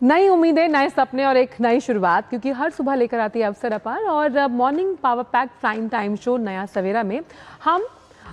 नई उम्मीदें, नए सपने और एक नई शुरुआत, क्योंकि हर सुबह लेकर आती है अवसर अपार। और morning power pack prime time show नया सवेरा में हम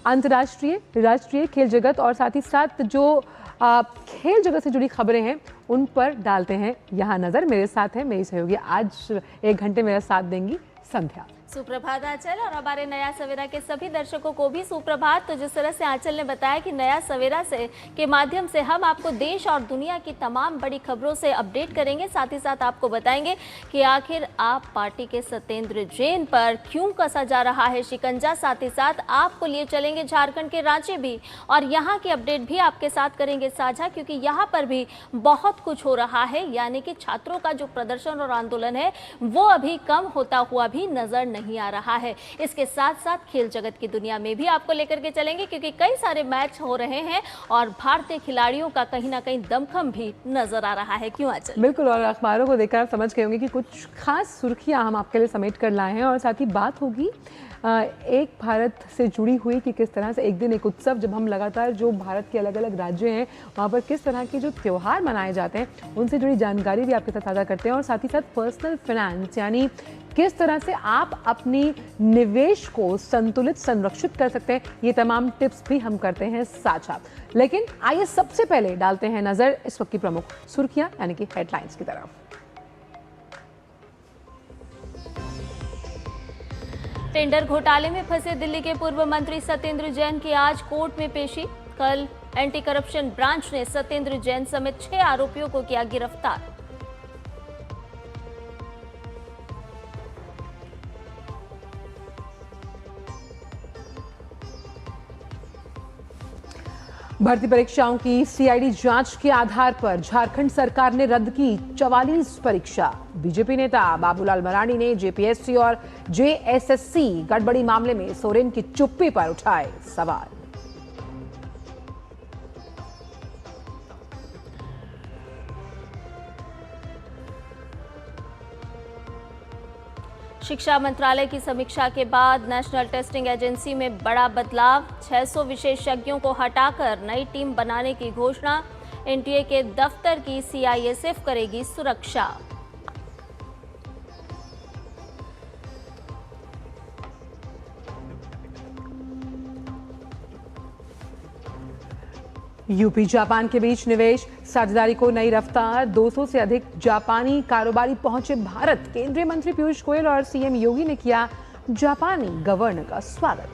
अंतर्राष्ट्रीय, राष्ट्रीय खेल जगत और साथ ही साथ जो खेल जगत से जुड़ी खबरें हैं उन पर डालते हैं यहाँ नज़र। मेरे साथ है मेरी सहयोगी, आज 1 घंटे मेरा साथ देंगी संध्या। सुप्रभात आंचल, और हमारे नया सवेरा के सभी दर्शकों को भी सुप्रभात। तो जिस तरह से आंचल ने बताया कि नया सवेरा से के माध्यम से हम आपको देश और दुनिया की तमाम बड़ी खबरों से अपडेट करेंगे, साथ ही साथ आपको बताएंगे कि आखिर आप पार्टी के सत्येंद्र जैन पर क्यों कसा जा रहा है शिकंजा। साथ ही साथ आपको लिए चलेंगे झारखंड के रांची भी, और यहाँ की अपडेट भी आपके साथ करेंगे साझा, क्योंकि यहाँ पर भी बहुत कुछ हो रहा है। यानी कि छात्रों का जो प्रदर्शन और आंदोलन है वो अभी कम होता हुआ भी नजर नहीं आ रहा है। इसके साथ साथ खेल जगत की दुनिया में भी आपको लेकर के चलेंगे, क्योंकि कई सारे मैच हो रहे हैं और भारतीय खिलाड़ियों का कहीं ना कहीं दमखम भी नजर आ रहा है। क्यों आंचल? बिल्कुल, और अखबारों को देखकर आप समझ गए होंगे कि कुछ खास सुर्खियां हम आपके लिए समेट कर लाए हैं। और साथ ही बात होगी एक भारत से जुड़ी हुई कि किस तरह से एक दिन एक उत्सव, जब हम लगातार जो भारत के अलग अलग राज्य हैं वहाँ पर किस तरह के जो त्यौहार मनाए जाते हैं उनसे जुड़ी जानकारी भी आपके साथ साझा करते हैं। और साथ ही साथ पर्सनल फाइनेंस, यानी किस तरह से आप अपनी निवेश को संतुलित, संरक्षित कर सकते हैं, ये तमाम टिप्स भी हम करते हैं साझा। लेकिन आइए सबसे पहले डालते हैं नजर इस वक्त की प्रमुख सुर्खियां यानी कि हेडलाइंस की तरफ। टेंडर घोटाले में फंसे दिल्ली के पूर्व मंत्री सत्येंद्र जैन की आज कोर्ट में पेशी। कल एंटी करप्शन ब्रांच ने सत्येंद्र जैन समेत 6 आरोपियों को किया गिरफ्तार। भर्ती परीक्षाओं की सीआईडी जांच के आधार पर झारखंड सरकार ने रद्द की 44 परीक्षा। बीजेपी नेता बाबूलाल मरांडी ने जेपीएससी और जेएसएससी गड़बड़ी मामले में सोरेन की चुप्पी पर उठाए सवाल। शिक्षा मंत्रालय की समीक्षा के बाद नेशनल टेस्टिंग एजेंसी में बड़ा बदलाव। 600 विशेषज्ञों को हटाकर नई टीम बनाने की घोषणा। एनटीए के दफ्तर की सीआईएसएफ करेगी सुरक्षा। यूपी जापान के बीच निवेश साझेदारी को नई रफ्तार। 200 से अधिक जापानी कारोबारी पहुंचे भारत। केंद्रीय मंत्री पीयूष गोयल और सीएम योगी ने किया जापानी गवर्नर का स्वागत।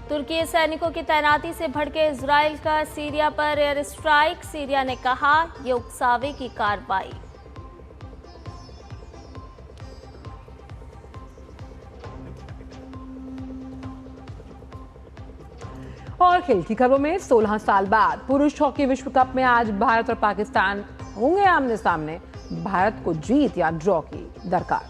तुर्की सैनिकों की तैनाती से भड़के इजराइल का सीरिया पर एयर स्ट्राइक। सीरिया ने कहा ये उकसावे की कार्रवाई। और खेल की खबरों में 16 साल बाद पुरुष हॉकी विश्व कप में आज भारत और पाकिस्तान होंगे आमने सामने। भारत को जीत या ड्रॉ की दरकार।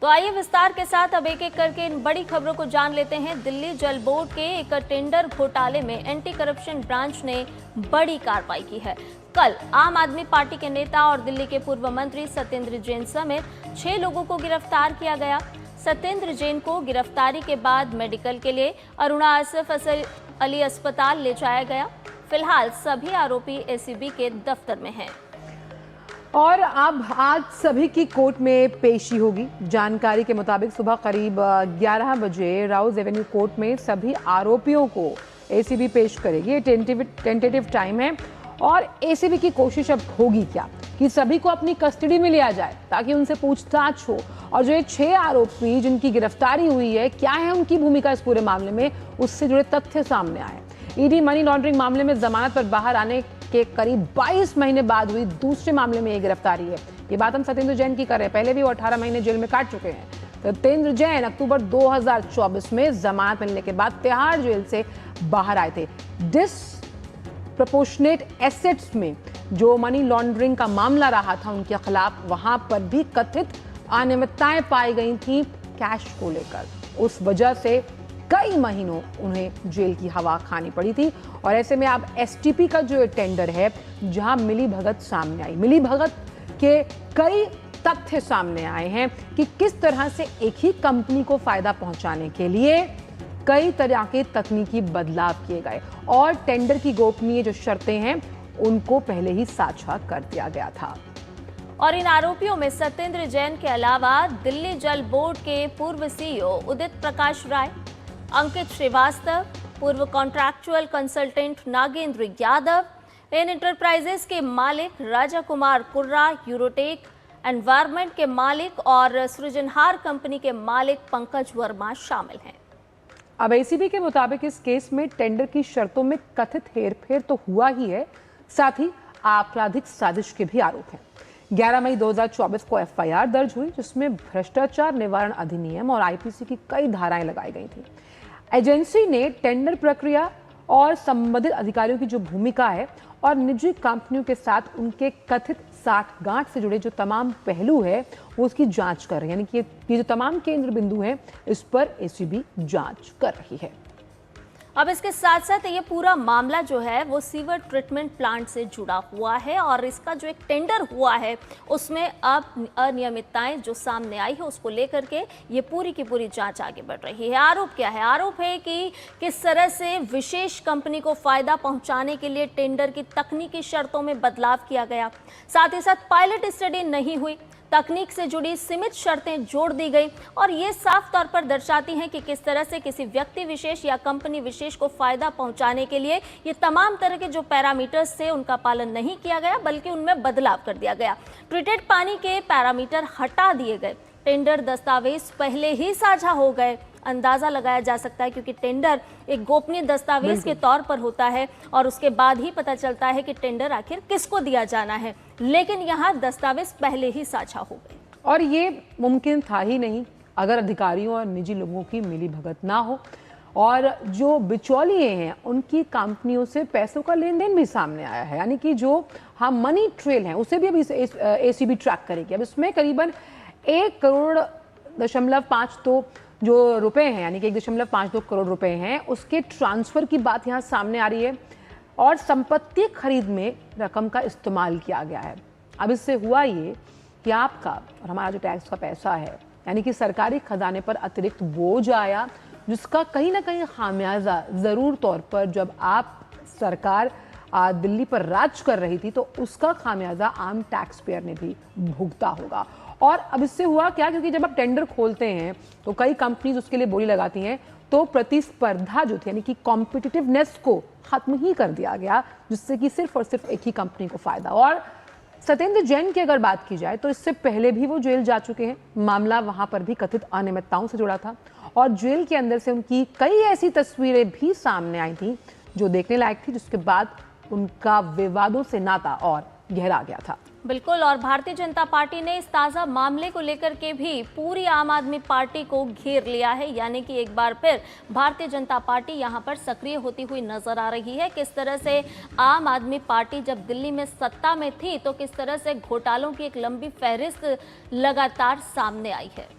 तो आइए विस्तार के साथ अब एक एक करके इन बड़ी खबरों को जान लेते हैं। दिल्ली जल बोर्ड के एक टेंडर घोटाले में एंटी करप्शन ब्रांच ने बड़ी कार्रवाई की है। कल आम आदमी पार्टी के नेता और दिल्ली के पूर्व मंत्री सत्येंद्र जैन समेत 6 लोगों को गिरफ्तार किया गया। सत्येंद्र जैन को गिरफ्तारी के बाद मेडिकल के लिए अरुणा आसिफ अली अस्पताल ले जाया गया। फिलहाल सभी आरोपी एसीबी के दफ्तर में हैं। और अब आज सभी की कोर्ट में पेशी होगी। जानकारी के मुताबिक सुबह करीब 11 बजे राउज एवेन्यू कोर्ट में सभी आरोपियों को एसीबी पेश करेगी। ये टेंटेटिव टाइम है, और एसीबी की कोशिश अब होगी क्या कि सभी को अपनी कस्टडी में लिया जाए ताकि उनसे पूछताछ हो। और जो ये 6 आरोपी जिनकी गिरफ्तारी हुई है, क्या है उनकी भूमिका इस पूरे मामले में, उससे जुड़े तथ्य सामने आए। ईडी मनी लॉन्ड्रिंग मामले में जमानत पर बाहर आने के करीब 22 महीने बाद हुई दूसरे मामले में ये गिरफ्तारी है। ये बात हम सत्येंद्र जैन की कर रहे हैं। पहले भी वो 18 महीने जेल में काट चुके हैं। सत्येंद्र जैन अक्टूबर 2024 में जमानत मिलने के बाद तिहाड़ जेल से बाहर आए थे। डिसप्रपोर्शनेट एसेट्स में जो मनी लॉन्ड्रिंग का मामला रहा था उनके खिलाफ, वहां पर भी कथित अनियमितताएं पाई गई थी कैश को लेकर। उस वजह से कई महीनों उन्हें जेल की हवा खानी पड़ी थी। और ऐसे में अब एसटीपी का जो टेंडर है, जहां मिली भगत सामने आई, मिली भगत के कई तथ्य सामने आए हैं कि किस तरह से एक ही कंपनी को फायदा पहुंचाने के लिए कई तरह के तकनीकी बदलाव किए गए और टेंडर की गोपनीय जो शर्तें हैं उनको पहले ही साझा कर दिया गया था। और इन आरोपियों में सत्येंद्र जैन के अलावा दिल्ली जल बोर्ड के पूर्व सीईओ उदित प्रकाश राय, अंकित श्रीवास्तव, पूर्व कॉन्ट्रैक्चुअल कंसल्टेंट नागेंद्र यादव, इन एंटरप्राइजेस के मालिक राजा कुमार कुर्रा, यूरोटेक एनवायरमेंट के मालिक और सृजनहार कंपनी के मालिक पंकज वर्मा शामिल हैं। अब एसीबी के मुताबिक इस केस में टेंडर की शर्तों में कथित हेरफेर तो हुआ ही है, साथ ही आपराधिक साजिश के भी आरोप हैं। 11 मई 2024 को एफआईआर दर्ज हुई जिसमें भ्रष्टाचार निवारण अधिनियम और आईपीसी की कई धाराएं लगाई गई थी। एजेंसी ने टेंडर प्रक्रिया और संबंधित अधिकारियों की जो भूमिका है और निजी कंपनियों के साथ उनके कथित साठगांठ से जुड़े जो तमाम पहलू है वो उसकी जांच कर रही है, यानी कि ये जो तमाम केंद्र बिंदु हैं इस पर एसीबी जांच कर रही है। अब इसके साथ साथ ये पूरा मामला जो है वो सीवर ट्रीटमेंट प्लांट से जुड़ा हुआ है और इसका जो एक टेंडर हुआ है उसमें अब अनियमितताएं जो सामने आई है उसको लेकर के ये पूरी की पूरी जांच आगे बढ़ रही है। आरोप क्या है? आरोप है कि किस तरह से विशेष कंपनी को फायदा पहुंचाने के लिए टेंडर की तकनीकी शर्तों में बदलाव किया गया, साथ ही साथ पायलट स्टडी नहीं हुई, तकनीक से जुड़ी सीमित शर्तें जोड़ दी गई और ये साफ तौर पर दर्शाती हैं कि किस तरह से किसी व्यक्ति विशेष या कंपनी विशेष को फायदा पहुंचाने के लिए ये तमाम तरह के जो पैरामीटर्स थे उनका पालन नहीं किया गया बल्कि उनमें बदलाव कर दिया गया। ट्रीटेड पानी के पैरामीटर हटा दिए गए, टेंडर दस्तावेज पहले ही साझा हो गए। अंदाजा लगाया जा सकता है क्योंकि टेंडर एक गोपनीय दस्तावेज के तौर पर होता है और उसके बाद ही पता चलता है कि टेंडर आखिर किसको दिया जाना है, लेकिन यहाँ दस्तावेज पहले ही साझा हो गए। और ये मुमकिन था ही नहीं अगर अधिकारियों और निजी लोगों की मिलीभगत ना हो और जो बिचौलिए हैं उनकी कंपनियों से पैसों का लेन देन भी सामने आया है, यानी कि जो मनी ट्रेल है उसे भी अभी एसीबी ट्रैक करेगी। अब इसमें करीबन 1.52 जो रुपए हैं, यानी कि 1.52 करोड़ रुपए हैं, उसके ट्रांसफर की बात यहाँ सामने आ रही है और संपत्ति खरीद में रकम का इस्तेमाल किया गया है। अब इससे हुआ ये कि आपका और हमारा जो टैक्स का पैसा है, यानी कि सरकारी खजाने पर अतिरिक्त बोझ आया जिसका कहीं ना कहीं खामियाजा जरूर तौर पर जब आप सरकार दिल्ली पर राज कर रही थी तो उसका खामियाजा आम टैक्स पेयर ने भी भुगता होगा। और अब इससे हुआ क्या, क्योंकि जब आप टेंडर खोलते हैं तो कई कंपनीज उसके लिए बोली लगाती हैं तो प्रतिस्पर्धा जो थी यानी कि कॉम्पिटिटिवनेस को खत्म ही कर दिया गया जिससे कि सिर्फ और सिर्फ एक ही कंपनी को फायदा। और सत्येंद्र जैन की अगर बात की जाए तो इससे पहले भी वो जेल जा चुके हैं, मामला वहां पर भी कथित अनियमितताओं से जुड़ा था और जेल के अंदर से उनकी कई ऐसी तस्वीरें भी सामने आई थी जो देखने लायक थी, जिसके बाद उनका विवादों से नाता और गहरा गया था। बिल्कुल, और भारतीय जनता पार्टी ने इस ताज़ा मामले को लेकर के भी पूरी आम आदमी पार्टी को घेर लिया है, यानी कि एक बार फिर भारतीय जनता पार्टी यहां पर सक्रिय होती हुई नजर आ रही है। किस तरह से आम आदमी पार्टी जब दिल्ली में सत्ता में थी तो किस तरह से घोटालों की एक लंबी फहरिस्त लगातार सामने आई है।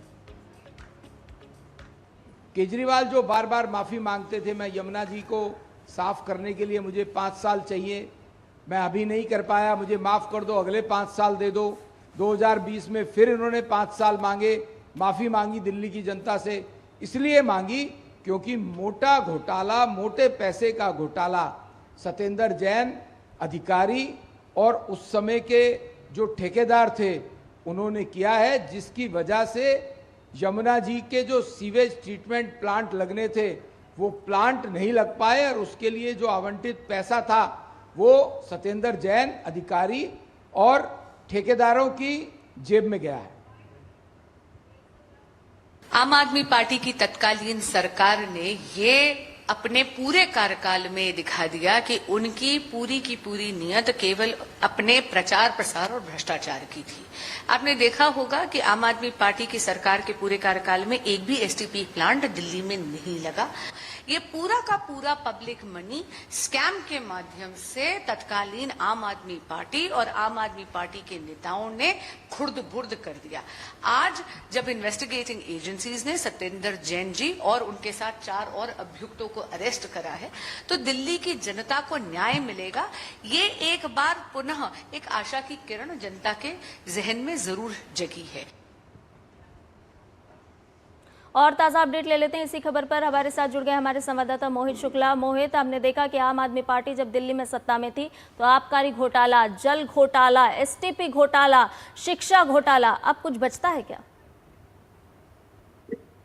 केजरीवाल जो बार बार माफी मांगते थे, मैं यमुना जी को साफ करने के लिए मुझे 5 साल चाहिए, मैं अभी नहीं कर पाया, मुझे माफ कर दो, अगले 5 साल दे दो। 2020 में फिर इन्होंने 5 साल मांगे, माफी मांगी दिल्ली की जनता से। इसलिए मांगी क्योंकि मोटा घोटाला, मोटे पैसे का घोटाला सत्येंद्र जैन अधिकारी और उस समय के जो ठेकेदार थे उन्होंने किया है, जिसकी वजह से यमुना जी के जो सीवेज ट्रीटमेंट प्लांट लगने थे वो प्लांट नहीं लग पाए और उसके लिए जो आवंटित पैसा था वो सत्येंद्र जैन अधिकारी और ठेकेदारों की जेब में गया है। आम आदमी पार्टी की तत्कालीन सरकार ने ये अपने पूरे कार्यकाल में दिखा दिया कि उनकी पूरी की पूरी नियत केवल अपने प्रचार प्रसार और भ्रष्टाचार की थी। आपने देखा होगा कि आम आदमी पार्टी की सरकार के पूरे कार्यकाल में एक भी एसटीपी प्लांट दिल्ली में नहीं लगा। ये पूरा का पूरा पब्लिक मनी स्कैम के माध्यम से तत्कालीन आम आदमी पार्टी और आम आदमी पार्टी के नेताओं ने खुर्द-बुर्द कर दिया। आज जब इन्वेस्टिगेटिंग एजेंसीज ने सत्येंद्र जैन जी और उनके साथ 4 और अभियुक्तों को अरेस्ट करा है, तो दिल्ली की जनता को न्याय मिलेगा। ये एक बार पुनः एक आशा की किरण जनता के जहन में जरूर जगी है। और ताज़ा अपडेट ले लेते हैं इसी खबर पर। हमारे साथ जुड़ गए हमारे संवाददाता मोहित शुक्ला। मोहित, हमने देखा कि आम आदमी पार्टी जब दिल्ली में सत्ता में थी तो आबकारी घोटाला, जल घोटाला, एसटीपी घोटाला, शिक्षा घोटाला, अब कुछ बचता है क्या?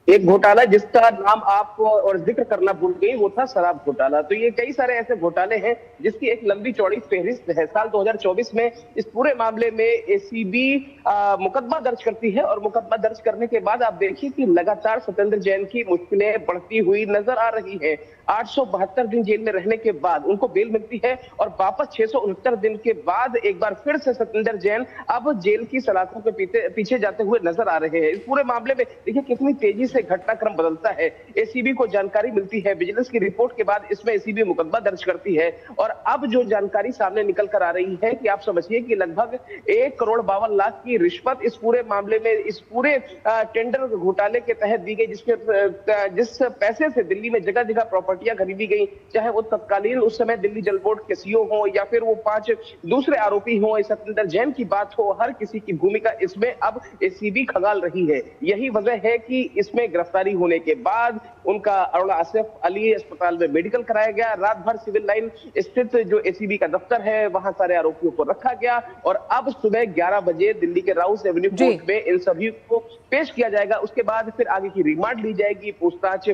एक घोटाला जिसका नाम आप और जिक्र करना भूल गई, वो था शराब घोटाला। तो ये कई सारे ऐसे घोटाले हैं जिसकी एक लंबी चौड़ी फहरिस्त है। साल 2024 में इस पूरे मामले में एसीबी मुकदमा दर्ज करती है और मुकदमा दर्ज करने के बाद आप देखिए कि लगातार सत्येंद्र जैन की मुश्किलें बढ़ती हुई नजर आ रही है। 872 दिन जेल में रहने के बाद उनको बेल मिलती है और वापस 669 दिन के बाद एक बार फिर से सत्येंद्र जैन अब जेल की सलाखों के पीछे जाते हुए नजर आ रहे हैं। इस पूरे मामले में देखिए कितनी तेजी से घटनाक्रम बदलता है। एसीबी को जानकारी मिलती है, विजिलेंस की रिपोर्ट के बाद इसमें एसीबी मुकदमा दर्ज करती है और अब जो जानकारी सामने निकल कर आ रही है कि आप समझिए कि लगभग 1,52,00,000 की रिश्वत इस पूरे मामले में, इस पूरे टेंडर घोटाले के तहत दी गई, जिस पैसे से दिल्ली में जगह जगह प्रॉपर्टियां खरीदी गई, चाहे वो तत्कालीन उस समय दिल्ली जल बोर्ड के सीईओ हो या फिर वो 5 दूसरे आरोपी हो, सत्येंद्र जैन की बात हो, हर किसी की भूमिका इसमें अब एसीबी खंगाल रही है। यही वजह है कि इसमें गिरफ्तारी होने के बाद उनका अरोड़ा आसिफ अली अस्पताल में मेडिकल कराया गया। रात भर सिविल लाइन स्थित जो एसीबी का दफ्तर है वहां सारे आरोपियों को रखा गया और अब सुबह 11 बजे दिल्ली के राउस एवेन्यू कोर्ट में इन सभी को पेश किया जाएगा। उसके बाद फिर आगे की रिमांड ली जाएगी, पूछताछ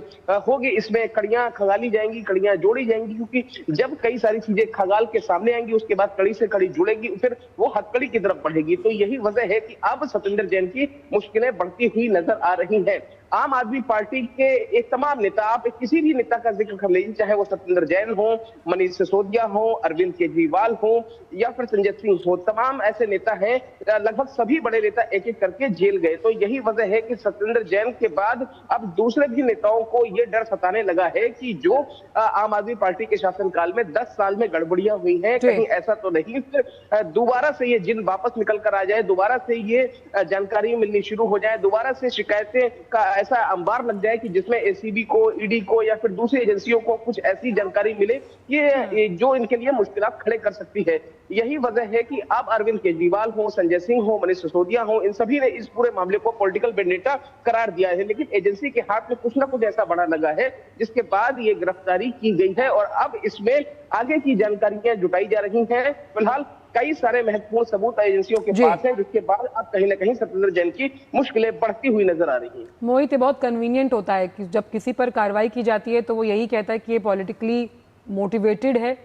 होगी, इसमें कड़ियां खंगाली जाएंगी, कड़ियां जोड़ी जाएंगी, क्योंकि जब कई सारी चीजें खंगाल के सामने आएंगी उसके बाद कड़ी से कड़ी जुड़ेगी, फिर वो हथकड़ी की तरफ बढ़ेगी। तो यही वजह है कि अब सत्येंद्र जैन की मुश्किलें बढ़ती हुई नजर आ रही हैं। आम आदमी पार्टी के एक तमाम नेता, आप किसी भी नेता का जिक्र कर लीजिए, चाहे वो सत्येंद्र जैन हो, मनीष सिसोदिया हो, अरविंद केजरीवाल हो या फिर संजय सिंह हो, तमाम ऐसे नेता हैं, लगभग सभी बड़े नेता एक एक करके जेल गए। तो यही वजह है कि सत्येंद्र जैन के बाद अब दूसरे भी नेताओं को ये डर सताने लगा है कि जो आम आदमी पार्टी के शासनकाल में 10 साल में गड़बड़ियां हुई हैं, कहीं ऐसा तो नहीं फिर दोबारा से ये जिन वापस निकल कर आ जाए, दोबारा से ये जानकारी मिलनी शुरू हो जाए, दोबारा से शिकायतें का ऐसा अंबार लग जाए कि जिसमें एसीबी को, ईडी को या फिर दूसरी एजेंसियों को कुछ ऐसी जानकारी मिले ये जो इनके लिए मुश्किलात खड़े कर सकती है। यही वजह है कि अब अरविंद केजरीवाल हो, संजय सिंह हो, मनीष सिसोदिया हो, इन सभी ने इस पूरे मामले को पॉलिटिकल वेंडेटा करार दिया है। लेकिन एजेंसी के हाथ में कुछ ना कुछ ऐसा बड़ा लगा है जिसके बाद ये गिरफ्तारी की गई है और अब इसमें आगे की जानकारियां जुटाई जा रही हैं। फिलहाल कई सारे महत्वपूर्ण सबूत एजेंसियों के पास हैं, जिसके बाद अब कहीं ना कहीं सत्येंद्र जैन की मुश्किलें बढ़ती हुई नजर आ रही हैं। मोहित, ये बहुत कन्वीनियंट होता है कि जब किसी पर कार्रवाई की जाती है तो वो यही कहता है कि ये पॉलिटिकली मोटिवेटेड है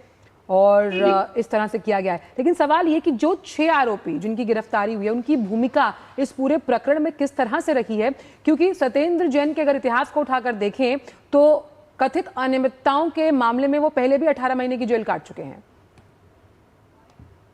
और इस तरह से किया गया है। लेकिन सवाल ये कि जो 6 आरोपी जिनकी गिरफ्तारी हुई है उनकी भूमिका इस पूरे प्रकरण में किस तरह से रही है, क्योंकि सत्येंद्र जैन के अगर इतिहास को उठाकर देखें तो कथित अनियमितताओं के मामले में वो पहले भी 18 महीने की जेल काट चुके हैं।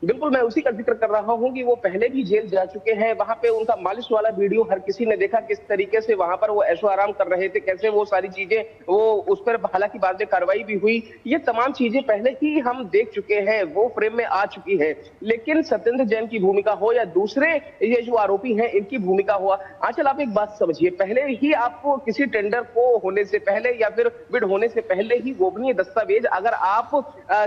बिल्कुल, मैं उसी का जिक्र कर रहा हूं कि वो पहले भी जेल जा चुके हैं। वहां पे उनका मालिश वाला वीडियो हर किसी ने देखा, किस तरीके से वहां पर वो ऐशो आराम कर रहे थे, कैसे वो सारी चीजें, वो उस पर हालांकि बाद में कार्रवाई भी हुई। ये तमाम चीजें पहले ही हम देख चुके हैं, वो फ्रेम में आ चुकी है। लेकिन सत्येंद्र जैन की भूमिका हो या दूसरे ये जो आरोपी हैं इनकी भूमिका हुआ, आंचल आप एक बात समझिए, पहले ही आपको किसी टेंडर को होने से पहले या फिर बिड होने से पहले ही गोपनीय दस्तावेज अगर आप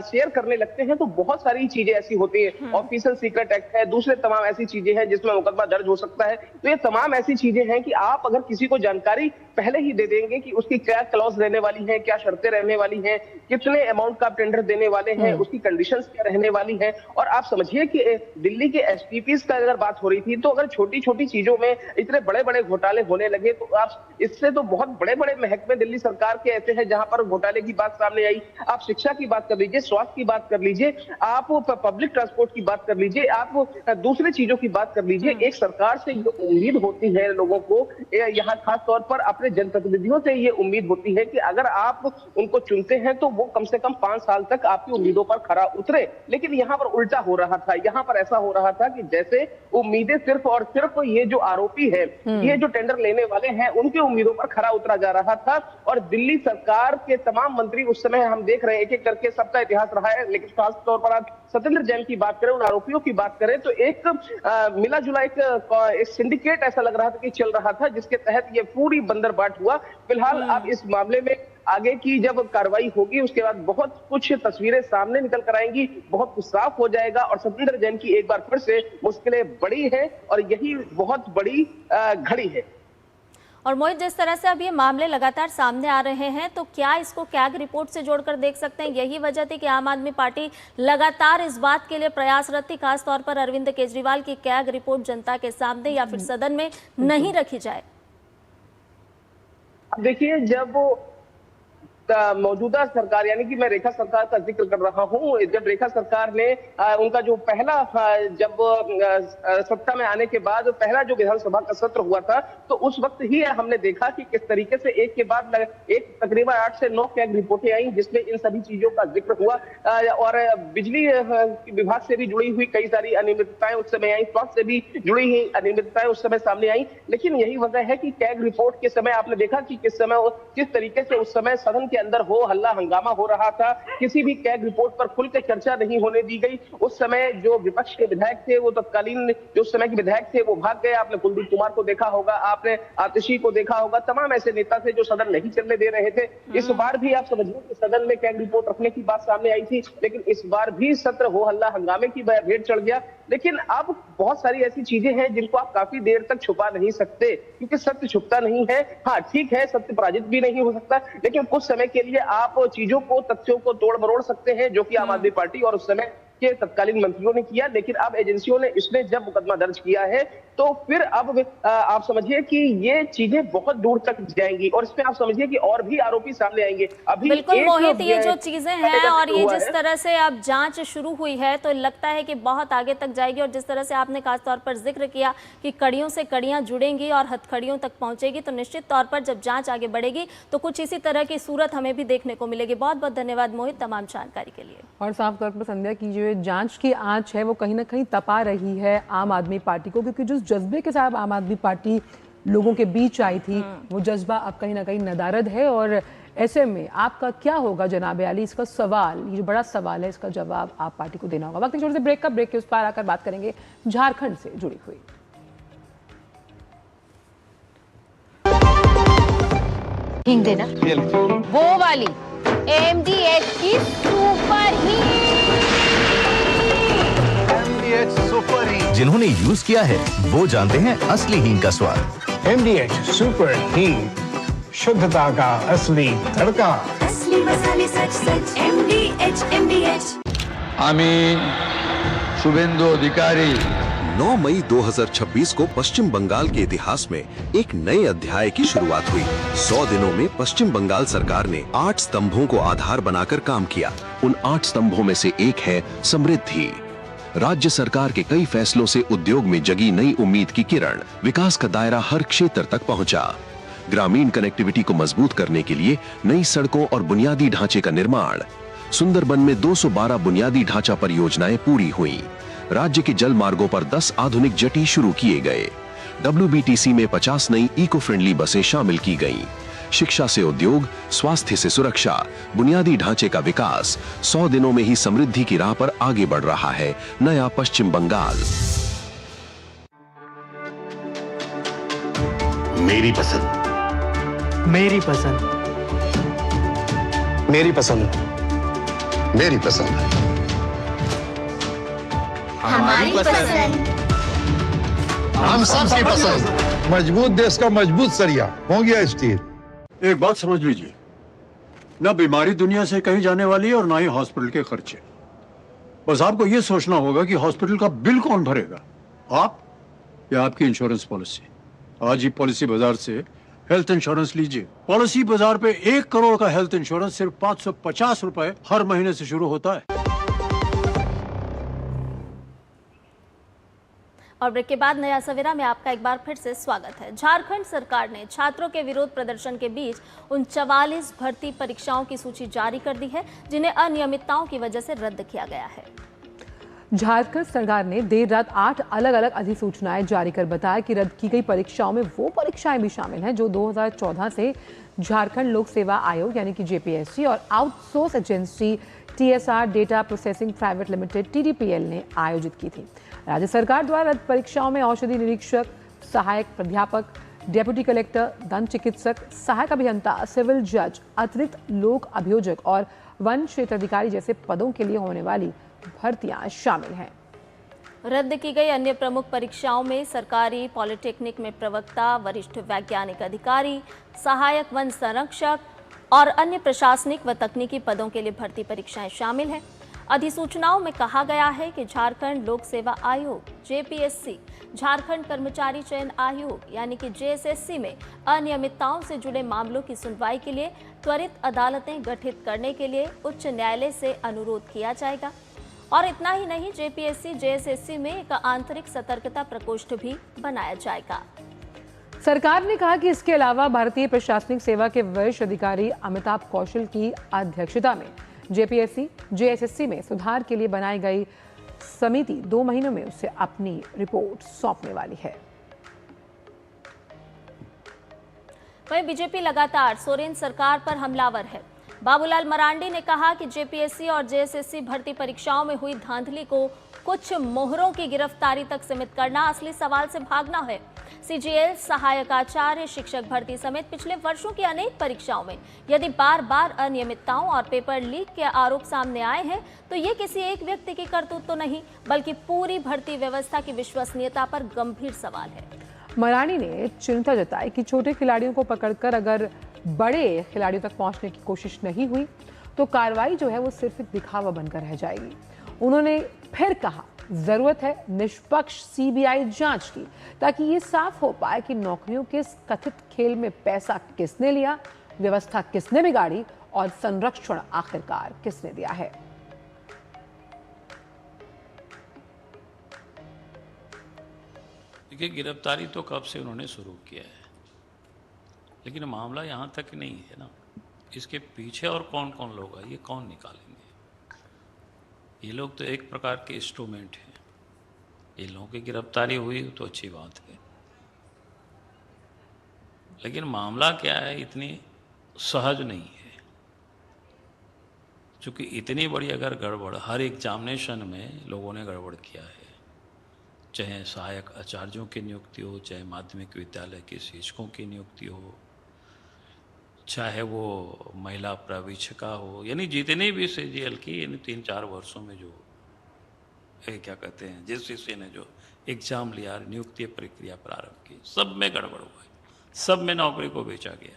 शेयर करने लगते हैं तो बहुत सारी चीजें ऐसी होती है, ऑफिशियल सीक्रेट एक्ट है, दूसरे तमाम ऐसी चीजें हैं जिसमें मुकदमा दर्ज हो सकता है। तो ये तमाम ऐसी चीजें हैं कि आप अगर किसी को जानकारी पहले ही दे देंगे कि उसकी क्या क्लॉज रहने वाली है, क्या शर्तें रहने वाली हैं, कितने अमाउंट का आप टेंडर देने वाले हैं, उसकी कंडीशंस क्या रहने वाली हैं। और आप समझिए कि दिल्ली के एसटीपीज का अगर बात हो रही थी तो अगर छोटी छोटी चीजों में इतने बड़े बड़े घोटाले होने लगे तो आप इससे तो बहुत बड़े बड़े महकमे दिल्ली सरकार के ऐसे हैं जहां पर घोटाले की बात सामने आई। आप शिक्षा की बात कर लीजिए, स्वास्थ्य की बात कर लीजिए, आप पब्लिक ट्रांसपोर्ट की बात कर लीजिए, आप दूसरी चीजों की बात कर लीजिए। एक सरकार से ये उम्मीद होती है लोगों को, यहाँ खास तौर पर अपने जनप्रतिनिधियों से ये उम्मीद होती है कि अगर आप उनको चुनते हैं तो वो कम से कम 5 साल तक आपकी उम्मीदों पर खरा उतरे। लेकिन यहाँ पर उल्टा हो रहा था, यहाँ पर ऐसा हो रहा था कि जैसे उम्मीदें सिर्फ और सिर्फ ये जो आरोपी है, ये जो टेंडर लेने वाले हैं, उनकी उम्मीदों पर खरा उतरा जा रहा था। और दिल्ली सरकार के तमाम मंत्री उस समय हम देख रहे हैं, एक एक करके सबका इतिहास रहा है। लेकिन खास तौर पर आप सत्येंद्र जैन की बात करें, उन आरोपियों की बात करें तो एक मिला जुला एक सिंडिकेट ऐसा लग रहा था कि चल रहा था, जिसके तहत ये पूरी बंदरबाट हुआ। फिलहाल अब इस मामले में आगे की जब कार्रवाई होगी उसके बाद बहुत कुछ तस्वीरें सामने निकल कर आएंगी, बहुत कुछ साफ हो जाएगा और सत्येंद्र जैन की एक बार फिर से मुश्किलें बड़ी हैं और यही बहुत बड़ी घड़ी है। और मोहित, जिस तरह से अब ये मामले लगातार सामने आ रहे हैं, तो क्या इसको कैग रिपोर्ट से जोड़कर देख सकते हैं? यही वजह थी कि आम आदमी पार्टी लगातार इस बात के लिए प्रयासरत थी, खासतौर पर अरविंद केजरीवाल की कैग रिपोर्ट जनता के सामने या फिर सदन में नहीं रखी जाए। देखिए, जब मौजूदा सरकार यानी कि मैं रेखा सरकार का जिक्र कर रहा हूं, जब रेखा सरकार ने उनका जो पहला जब सत्ता में आने के बाद पहला जो विधानसभा का सत्र हुआ था, तो उस वक्त ही हमने देखा कि किस तरीके से एक के बाद एक तकरीबन 8 से 9 कैग रिपोर्टें आई जिसमें इन सभी चीजों का जिक्र हुआ और बिजली विभाग से भी जुड़ी हुई कई सारी अनियमितताएं उस समय आई, स्वास्थ्य से भी जुड़ी हुई अनियमितताएं उस समय सामने आई। लेकिन यही वजह है कि कैग रिपोर्ट के समय आपने देखा कि किस तरीके से उस समय सदन के अंदर हो हल्ला हंगामा हो रहा था, किसी भी कैग रिपोर्ट पर खुलकर चर्चा नहीं होने दी गई। उस समय जो विपक्ष के विधायक थे, वो तत्कालीन जो उस समय के विधायक थे वो भाग गए। आपने कुलदीप कुमार को देखा होगा, आपने आतिशी को देखा होगा, तमाम ऐसे नेता थे जो सदन नहीं चलने दे रहे थे। इस बार भी आप समझिए कि सदन में कैग रिपोर्ट रखने की बात सामने आई थी, लेकिन इस बार भी सत्र हो हल्ला हंगामे की भेंट चढ़ गया। लेकिन अब बहुत सारी ऐसी चीजें हैं जिनको आप काफी देर तक छुपा नहीं सकते, क्योंकि सत्य छुपता नहीं है। हाँ ठीक है, सत्य पराजित भी नहीं हो सकता, लेकिन कुछ समय के लिए आप चीजों को, तथ्यों को तोड़ मरोड़ सकते हैं, जो कि आम आदमी पार्टी और उस समय के तत्कालीन मंत्रियों ने किया। लेकिन अब एजेंसियों ने इसमें जब मुकदमा दर्ज किया है, तो फिर अब आप समझिए कि ये चीजें बहुत दूर तक जाएंगी और इसमें आप समझिए कि और भी आरोपी सामने आएंगे। अभी बिल्कुल मोहित, ये जो चीजें हैं और ये जिस तरह से अब जांच शुरू हुई है, तो लगता है कि बहुत आगे तक जाएगी। और जिस तरह से आपने खास तौर पर जिक्र किया कि कड़ियों से कड़ियां जुड़ेंगी और हथकड़ियों तक पहुंचेगी, तो निश्चित तौर पर जब जांच आगे बढ़ेगी तो कुछ इसी तरह की सूरत हमें भी देखने को मिलेगी। बहुत बहुत धन्यवाद मोहित तमाम जानकारी के लिए। और साफ तौर पर संध्या की जो जांच की आंच है वो कहीं ना कहीं तपा रही है आम आदमी पार्टी को, क्योंकि जिस जज्बे के साथ आम आदमी पार्टी लोगों के बीच आई थी वो जज्बा अब कहीं ना कहीं नदारद है। और ऐसे में आपका क्या होगा जनाब अली, इसका सवाल, ये जो बड़ा सवाल है, इसका जवाब आप पार्टी को देना होगा। वक्त एक छोटे से ब्रेक का, ब्रेक के उस पार आकर बात करेंगे झारखंड से जुड़ी हुई। हिंग देना, वो वाली MDH की सुपर हीट। जिन्होंने यूज किया है वो जानते हैं असली हींग का स्वाद। MDH सुपर हीट, शुद्धता का असली तड़का। असली मसाले सच सच MDH। आम्ही शुभेंदु अधिकारी 9 मई 2026 को पश्चिम बंगाल के इतिहास में एक नए अध्याय की शुरुआत हुई। 100 दिनों में पश्चिम बंगाल सरकार ने 8 स्तंभों को आधार बनाकर काम किया। उन 8 स्तंभों में से एक है समृद्धि। राज्य सरकार के कई फैसलों से उद्योग में जगी नई उम्मीद की किरण, विकास का दायरा हर क्षेत्र तक पहुंचा। ग्रामीण कनेक्टिविटी को मजबूत करने के लिए नई सड़कों और बुनियादी ढांचे का निर्माण। सुंदरबन में 212 बुनियादी ढांचा परियोजनाएं पूरी हुई। राज्य के जल मार्गों पर 10 आधुनिक जेटी शुरू किए गए। WBTC में 50 नई इको फ्रेंडली बसें शामिल की गईं। शिक्षा से उद्योग, स्वास्थ्य से सुरक्षा, बुनियादी ढांचे का विकास। 100 दिनों में ही समृद्धि की राह पर आगे बढ़ रहा है नया पश्चिम बंगाल। मेरी पसंद, मेरी पसंद, मेरी पसंद, मेरी पसंद, हमारी पसंद, हम सबकी पसंद। मजबूत देश का मजबूत सरिया हो गया स्टील। एक बात समझ लीजिए, ना बीमारी दुनिया से कहीं जाने वाली है और ना ही हॉस्पिटल के खर्चे। बस आपको यह सोचना होगा कि हॉस्पिटल का बिल कौन भरेगा, आप या आपकी इंश्योरेंस पॉलिसी। आज ही पॉलिसी बाजार से हेल्थ इंश्योरेंस लीजिए। पॉलिसी बाजार पे 1 करोड़ का हेल्थ इंश्योरेंस सिर्फ 550 रुपए हर महीने से शुरू होता है। और ब्रेक के बाद नया सवेरा में आपका एक बार फिर से स्वागत है। झारखंड सरकार ने छात्रों के विरोध प्रदर्शन के बीच उन 44 भर्ती परीक्षाओं की सूची जारी कर दी है जिन्हें अनियमितताओं की वजह से रद्द किया गया है। झारखंड सरकार ने देर रात 8 अलग अलग अधिसूचनाएं जारी कर बताया कि रद्द की गई परीक्षाओं में वो परीक्षाएं भी शामिल हैं जो 2014 से झारखंड लोक सेवा आयोग यानी कि JPSC और outsource agency TSR data processing private limited TDPL ने आयोजित की थी। राज्य सरकार द्वारा रद्द परीक्षाओं में औषधि निरीक्षक, सहायक प्राध्यापक, डेप्यूटी कलेक्टर, दंत चिकित्सक, सहायक अभियंता, सिविल जज, अतिरिक्त लोक अभियोजक और वन क्षेत्र अधिकारी जैसे पदों के लिए होने वाली भर्तियां शामिल हैं। रद्द की गई अन्य प्रमुख परीक्षाओं में सरकारी पॉलिटेक्निक में प्रवक्ता, वरिष्ठ वैज्ञानिक अधिकारी, सहायक वन संरक्षक और अन्य प्रशासनिक व तकनीकी पदों के लिए भर्ती परीक्षाएं शामिल हैं। अधिसूचनाओं में कहा गया है कि झारखंड लोक सेवा आयोग जेपीएससी, झारखंड कर्मचारी चयन आयोग यानी कि जेएसएससी में अनियमितताओं से जुड़े मामलों की सुनवाई के लिए त्वरित अदालतें गठित करने के लिए उच्च न्यायालय से अनुरोध किया जाएगा। और इतना ही नहीं, जेपीएससी जेएसएससी में एक आंतरिक सतर्कता प्रकोष्ठ भी बनाया जाएगा। सरकार ने कहा कि इसके अलावा भारतीय प्रशासनिक सेवा के वरिष्ठ अधिकारी अमिताभ कौशल की अध्यक्षता में जेपीएससी जेएसएससी में सुधार के लिए बनाई गई समिति 2 महीनों में उसे अपनी रिपोर्ट सौंपने वाली है। वहीं बीजेपी लगातार सोरेन सरकार पर हमलावर है। बाबूलाल मरांडी ने कहा कि जेपीएससी और जेएसएससी भर्ती परीक्षाओं में हुई धांधली को कुछ मोहरों की गिरफ्तारी तक सीमित करना असली सवाल से भागना है। सीजीएल, सहायक आचार्य, शिक्षक भर्ती समेत पिछले वर्षों की अनेक परीक्षाओं में यदि बार बार अनियमितताओं और पेपर लीक के आरोप सामने आए हैं तो ये किसी एक व्यक्ति की करतूत तो नहीं बल्कि पूरी भर्ती व्यवस्था की विश्वसनीयता पर गंभीर सवाल है। मरांडी ने चिंता जताई कि छोटे खिलाड़ियों को पकड़कर अगर बड़े खिलाड़ियों तक पहुंचने की कोशिश नहीं हुई तो कार्रवाई जो है वो सिर्फ एक दिखावा बनकर रह जाएगी। उन्होंने फिर कहा, जरूरत है निष्पक्ष सीबीआई जांच की ताकि ये साफ हो पाए कि नौकरियों के इस कथित खेल में पैसा किसने लिया, व्यवस्था किसने बिगाड़ी और संरक्षण आखिरकार किसने दिया है। देखिए, गिरफ्तारी तो कब से उन्होंने शुरू किया है, लेकिन मामला यहाँ तक नहीं है ना। इसके पीछे और कौन कौन लोग हैं ये कौन निकालेंगे? ये लोग तो एक प्रकार के इंस्ट्रूमेंट हैं। ये लोगों की गिरफ्तारी हुई तो अच्छी बात है, लेकिन मामला क्या है इतनी सहज नहीं है। क्योंकि इतनी बड़ी अगर गड़बड़ हर एग्जामिनेशन में लोगों ने गड़बड़ किया है, चाहे सहायक आचार्यों की नियुक्ति हो, चाहे माध्यमिक विद्यालय के शिक्षकों की नियुक्ति हो, चाहे वो महिला प्रवीक्षिका हो, यानी जितनी भी सीजीएल की इन 3-4 वर्षों में जो क्या कहते हैं जेएसएससी ने जो एग्जाम लिया, नियुक्ति प्रक्रिया प्रारंभ की, सब में गड़बड़ हुआ है, सब में नौकरी को बेचा गया।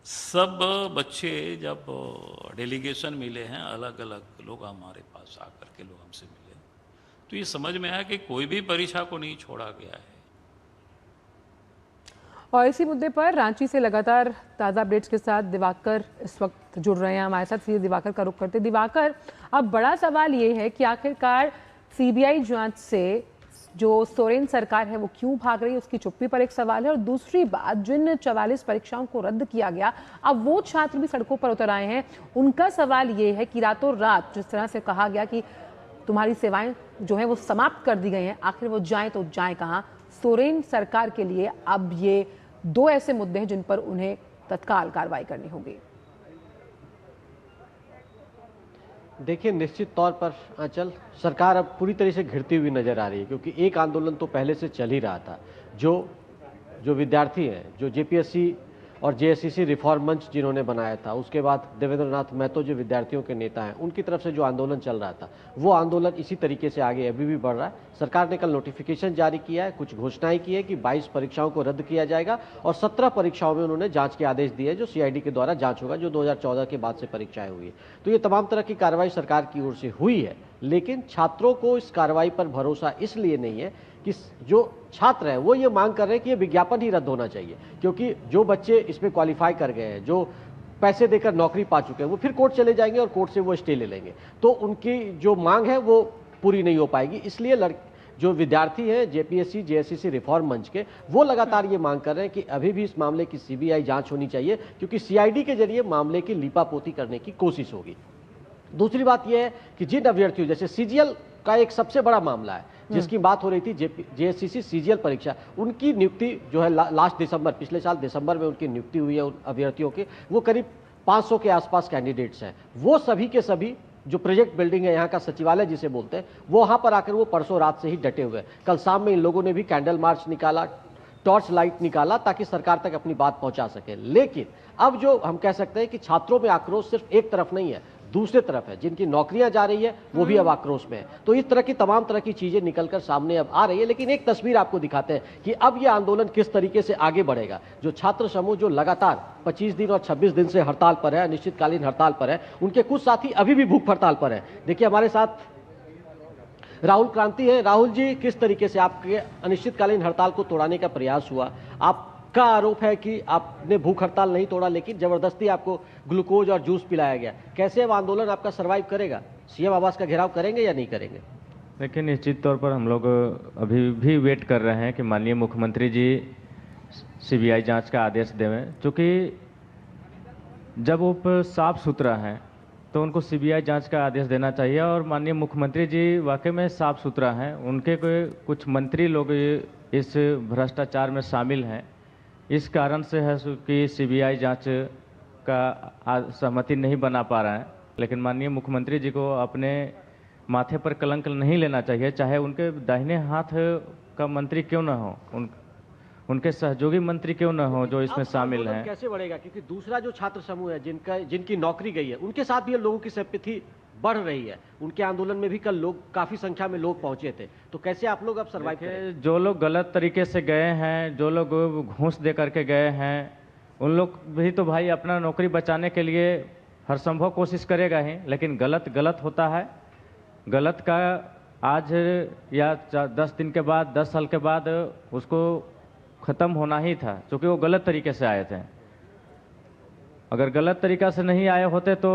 सब बच्चे जब डेलीगेशन मिले हैं, अलग अलग लोग हमारे पास आकर के लोग हमसे मिले, तो ये समझ में आया कि कोई भी परीक्षा को नहीं छोड़ा गया है। और इसी मुद्दे पर रांची से लगातार ताज़ा अपडेट्स के साथ दिवाकर इस वक्त जुड़ रहे हैं हमारे साथ। सीधे दिवाकर का रुख करते। दिवाकर, अब बड़ा सवाल ये है कि आखिरकार सीबीआई जांच से जो सोरेन सरकार है वो क्यों भाग रही है, उसकी चुप्पी पर एक सवाल है। और दूसरी बात, जिन 44 परीक्षाओं को रद्द किया गया, अब वो छात्र भी सड़कों पर उतर आए हैं। उनका सवाल ये है कि रातों रात जिस तरह से कहा गया कि तुम्हारी सेवाएं जो है वो समाप्त कर दी गई हैं, आखिर वो जाएं तो जाएं कहाँ? सोरेन सरकार के लिए अब ये 2 ऐसे मुद्दे हैं जिन पर उन्हें तत्काल कार्रवाई करनी होगी। देखिए, निश्चित तौर पर आंचल, सरकार अब पूरी तरह से घिरती हुई नजर आ रही है, क्योंकि एक आंदोलन तो पहले से चल ही रहा था। जो विद्यार्थी हैं, जो जेपीएससी और जेएसएससी रिफॉर्म मंच जिन्होंने बनाया था, उसके बाद देवेंद्र नाथ महतो जो विद्यार्थियों के नेता हैं, उनकी तरफ से जो आंदोलन चल रहा था, वो आंदोलन इसी तरीके से आगे अभी भी बढ़ रहा है। सरकार ने कल नोटिफिकेशन जारी किया है, कुछ घोषणाएं की है कि 22 परीक्षाओं को रद्द किया जाएगा और 17 परीक्षाओं में उन्होंने जांच के आदेश दिए जो सीआईडी के द्वारा जांच होगा, जो 2014 के बाद से परीक्षाएं हुई है। तो ये तमाम तरह की कार्रवाई सरकार की ओर से हुई है, लेकिन छात्रों को इस कार्रवाई पर भरोसा इसलिए नहीं है कि जो छात्र हैं वो ये मांग कर रहे हैं कि ये विज्ञापन ही रद्द होना चाहिए, क्योंकि जो बच्चे इसमें क्वालिफाई कर गए हैं, जो पैसे देकर नौकरी पा चुके हैं, वो फिर कोर्ट चले जाएंगे और कोर्ट से वो स्टे ले लेंगे, तो उनकी जो मांग है वो पूरी नहीं हो पाएगी। इसलिए जो विद्यार्थी हैं जेपीएससी जेएसएससी रिफॉर्म मंच के, वो लगातार ये मांग कर रहे हैं कि अभी भी इस मामले की सीबीआई जांच होनी चाहिए, क्योंकि सीआईडी के जरिए मामले की लीपापोती करने की कोशिश होगी। दूसरी बात यह है कि जिन अभ्यर्थियों, जैसे सीजीएल का एक सबसे बड़ा मामला है जिसकी बात हो रही थी, जेएसएससी सीजीएल परीक्षा, उनकी नियुक्ति जो है लास्ट दिसंबर, पिछले साल दिसंबर में उनकी नियुक्ति हुई है उन अभ्यर्थियों की। वो करीब 500 के आसपास कैंडिडेट्स हैं। वो सभी के सभी जो प्रोजेक्ट बिल्डिंग है, यहाँ का सचिवालय जिसे बोलते हैं, वो वहाँ पर आकर वो परसों रात से ही डटे हुए हैं। कल शाम में इन लोगों ने भी कैंडल मार्च निकाला, टॉर्च लाइट निकाला ताकि सरकार तक अपनी बात पहुंचा सके। लेकिन अब जो हम कह सकते हैं कि छात्रों में आक्रोश सिर्फ एक तरफ नहीं है, दूसरे तरफ है, जिनकी नौकरियां जा रही है वो भी अब आक्रोश में है। तो इस तरह की तमाम तरह की चीजें निकलकर सामने अब आ रही है। लेकिन एक तस्वीर आपको दिखाते हैं कि अब ये आंदोलन किस तरीके से आगे बढ़ेगा। जो छात्र समूह जो लगातार 25 दिन और 26 दिन से हड़ताल पर है, अनिश्चितकालीन हड़ताल पर है, उनके कुछ साथी अभी भी भूख हड़ताल पर है। देखिए हमारे साथ राहुल क्रांति है। राहुल जी, किस तरीके से आपके अनिश्चितकालीन हड़ताल को तोड़ाने का प्रयास हुआ? आपका आरोप है कि आपने भूख हड़ताल नहीं तोड़ा, लेकिन जबरदस्ती आपको ग्लूकोज और जूस पिलाया गया। कैसे अब आंदोलन आपका सरवाइव करेगा? सीएम आवास का घेराव करेंगे या नहीं करेंगे? देखिए, निश्चित तौर पर हम लोग अभी भी वेट कर रहे हैं कि माननीय मुख्यमंत्री जी सीबीआई जांच का आदेश देवें। चूँकि जब वो साफ सुथरा हैं तो उनको सीबीआई जांच का आदेश देना चाहिए। और माननीय मुख्यमंत्री जी वाकई में साफ सुथरा हैं। उनके कुछ मंत्री लोग इस भ्रष्टाचार में शामिल हैं। इस कारण से है कि सीबीआई जांच का सहमति नहीं बना पा रहे हैं। लेकिन माननीय मुख्यमंत्री जी को अपने माथे पर कलंक नहीं लेना चाहिए, चाहे उनके दाहिने हाथ का मंत्री क्यों न हो, उनके सहयोगी मंत्री क्यों न हो जो इसमें शामिल हैं। कैसे बढ़ेगा? क्योंकि दूसरा जो छात्र समूह है जिनकी नौकरी गई है, उनके साथ भी लोगों की सिंपैथी बढ़ रही है। उनके आंदोलन में भी कल लोग, काफी संख्या में लोग पहुंचे थे। तो कैसे आप लोग अब सर्वाइव करें? जो लोग गलत तरीके से गए हैं, जो लोग घूस दे करके गए हैं, उन लोग भी तो भाई अपना नौकरी बचाने के लिए हर संभव कोशिश करेगा ही। लेकिन गलत होता है। गलत का आज या 10 दिन के बाद, 10 साल के बाद उसको ख़त्म होना ही था, क्योंकि वो गलत तरीके से आए थे। अगर गलत तरीका से नहीं आए होते तो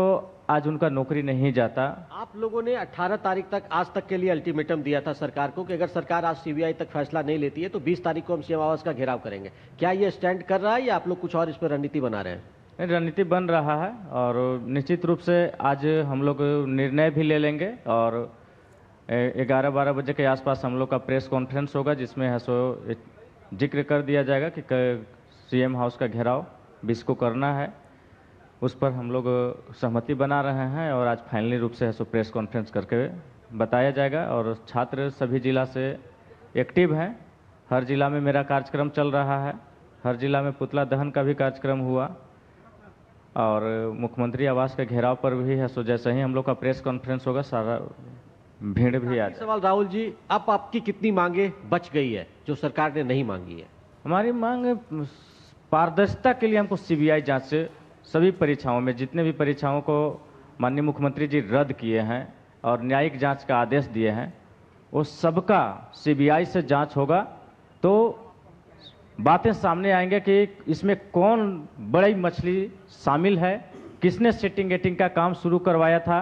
आज उनका नौकरी नहीं जाता। आप लोगों ने 18 तारीख तक आज तक के लिए अल्टीमेटम दिया था सरकार को कि अगर सरकार आज सीबीआई तक फैसला नहीं लेती है तो 20 तारीख को हम सीएम आवास का घेराव करेंगे। क्या ये स्टैंड कर रहा है या आप लोग कुछ और इस पर रणनीति बना रहे हैं? रणनीति बन रहा है और निश्चित रूप से आज हम लोग निर्णय भी ले लेंगे। और 11-12 बजे के आसपास हम लोग का प्रेस कॉन्फ्रेंस होगा, जिसमें है सो जिक्र कर दिया जाएगा कि सीएम हाउस का घेराव 20 को करना है। उस पर हम लोग सहमति बना रहे हैं और आज फाइनली रूप से है सो प्रेस कॉन्फ्रेंस करके बताया जाएगा। और छात्र सभी जिला से एक्टिव हैं। हर जिला में मेरा कार्यक्रम चल रहा है। हर जिला में पुतला दहन का भी कार्यक्रम हुआ और मुख्यमंत्री आवास के घेराव पर भी है सो जैसे ही हम लोग का प्रेस कॉन्फ्रेंस होगा सारा भीड़ भी आ जाए। सवाल राहुल जी, अब आपकी कितनी मांगे बच गई है जो सरकार ने नहीं मांगी है? हमारी मांग पारदर्शिता के लिए हमको सीबीआई जांच से सभी परीक्षाओं में, जितने भी परीक्षाओं को माननीय मुख्यमंत्री जी रद्द किए हैं और न्यायिक जांच का आदेश दिए हैं, वो सबका सीबीआई से जांच होगा तो बातें सामने आएंगे कि इसमें कौन बड़ी मछली शामिल है, किसने सेटिंग गेटिंग का काम शुरू करवाया था,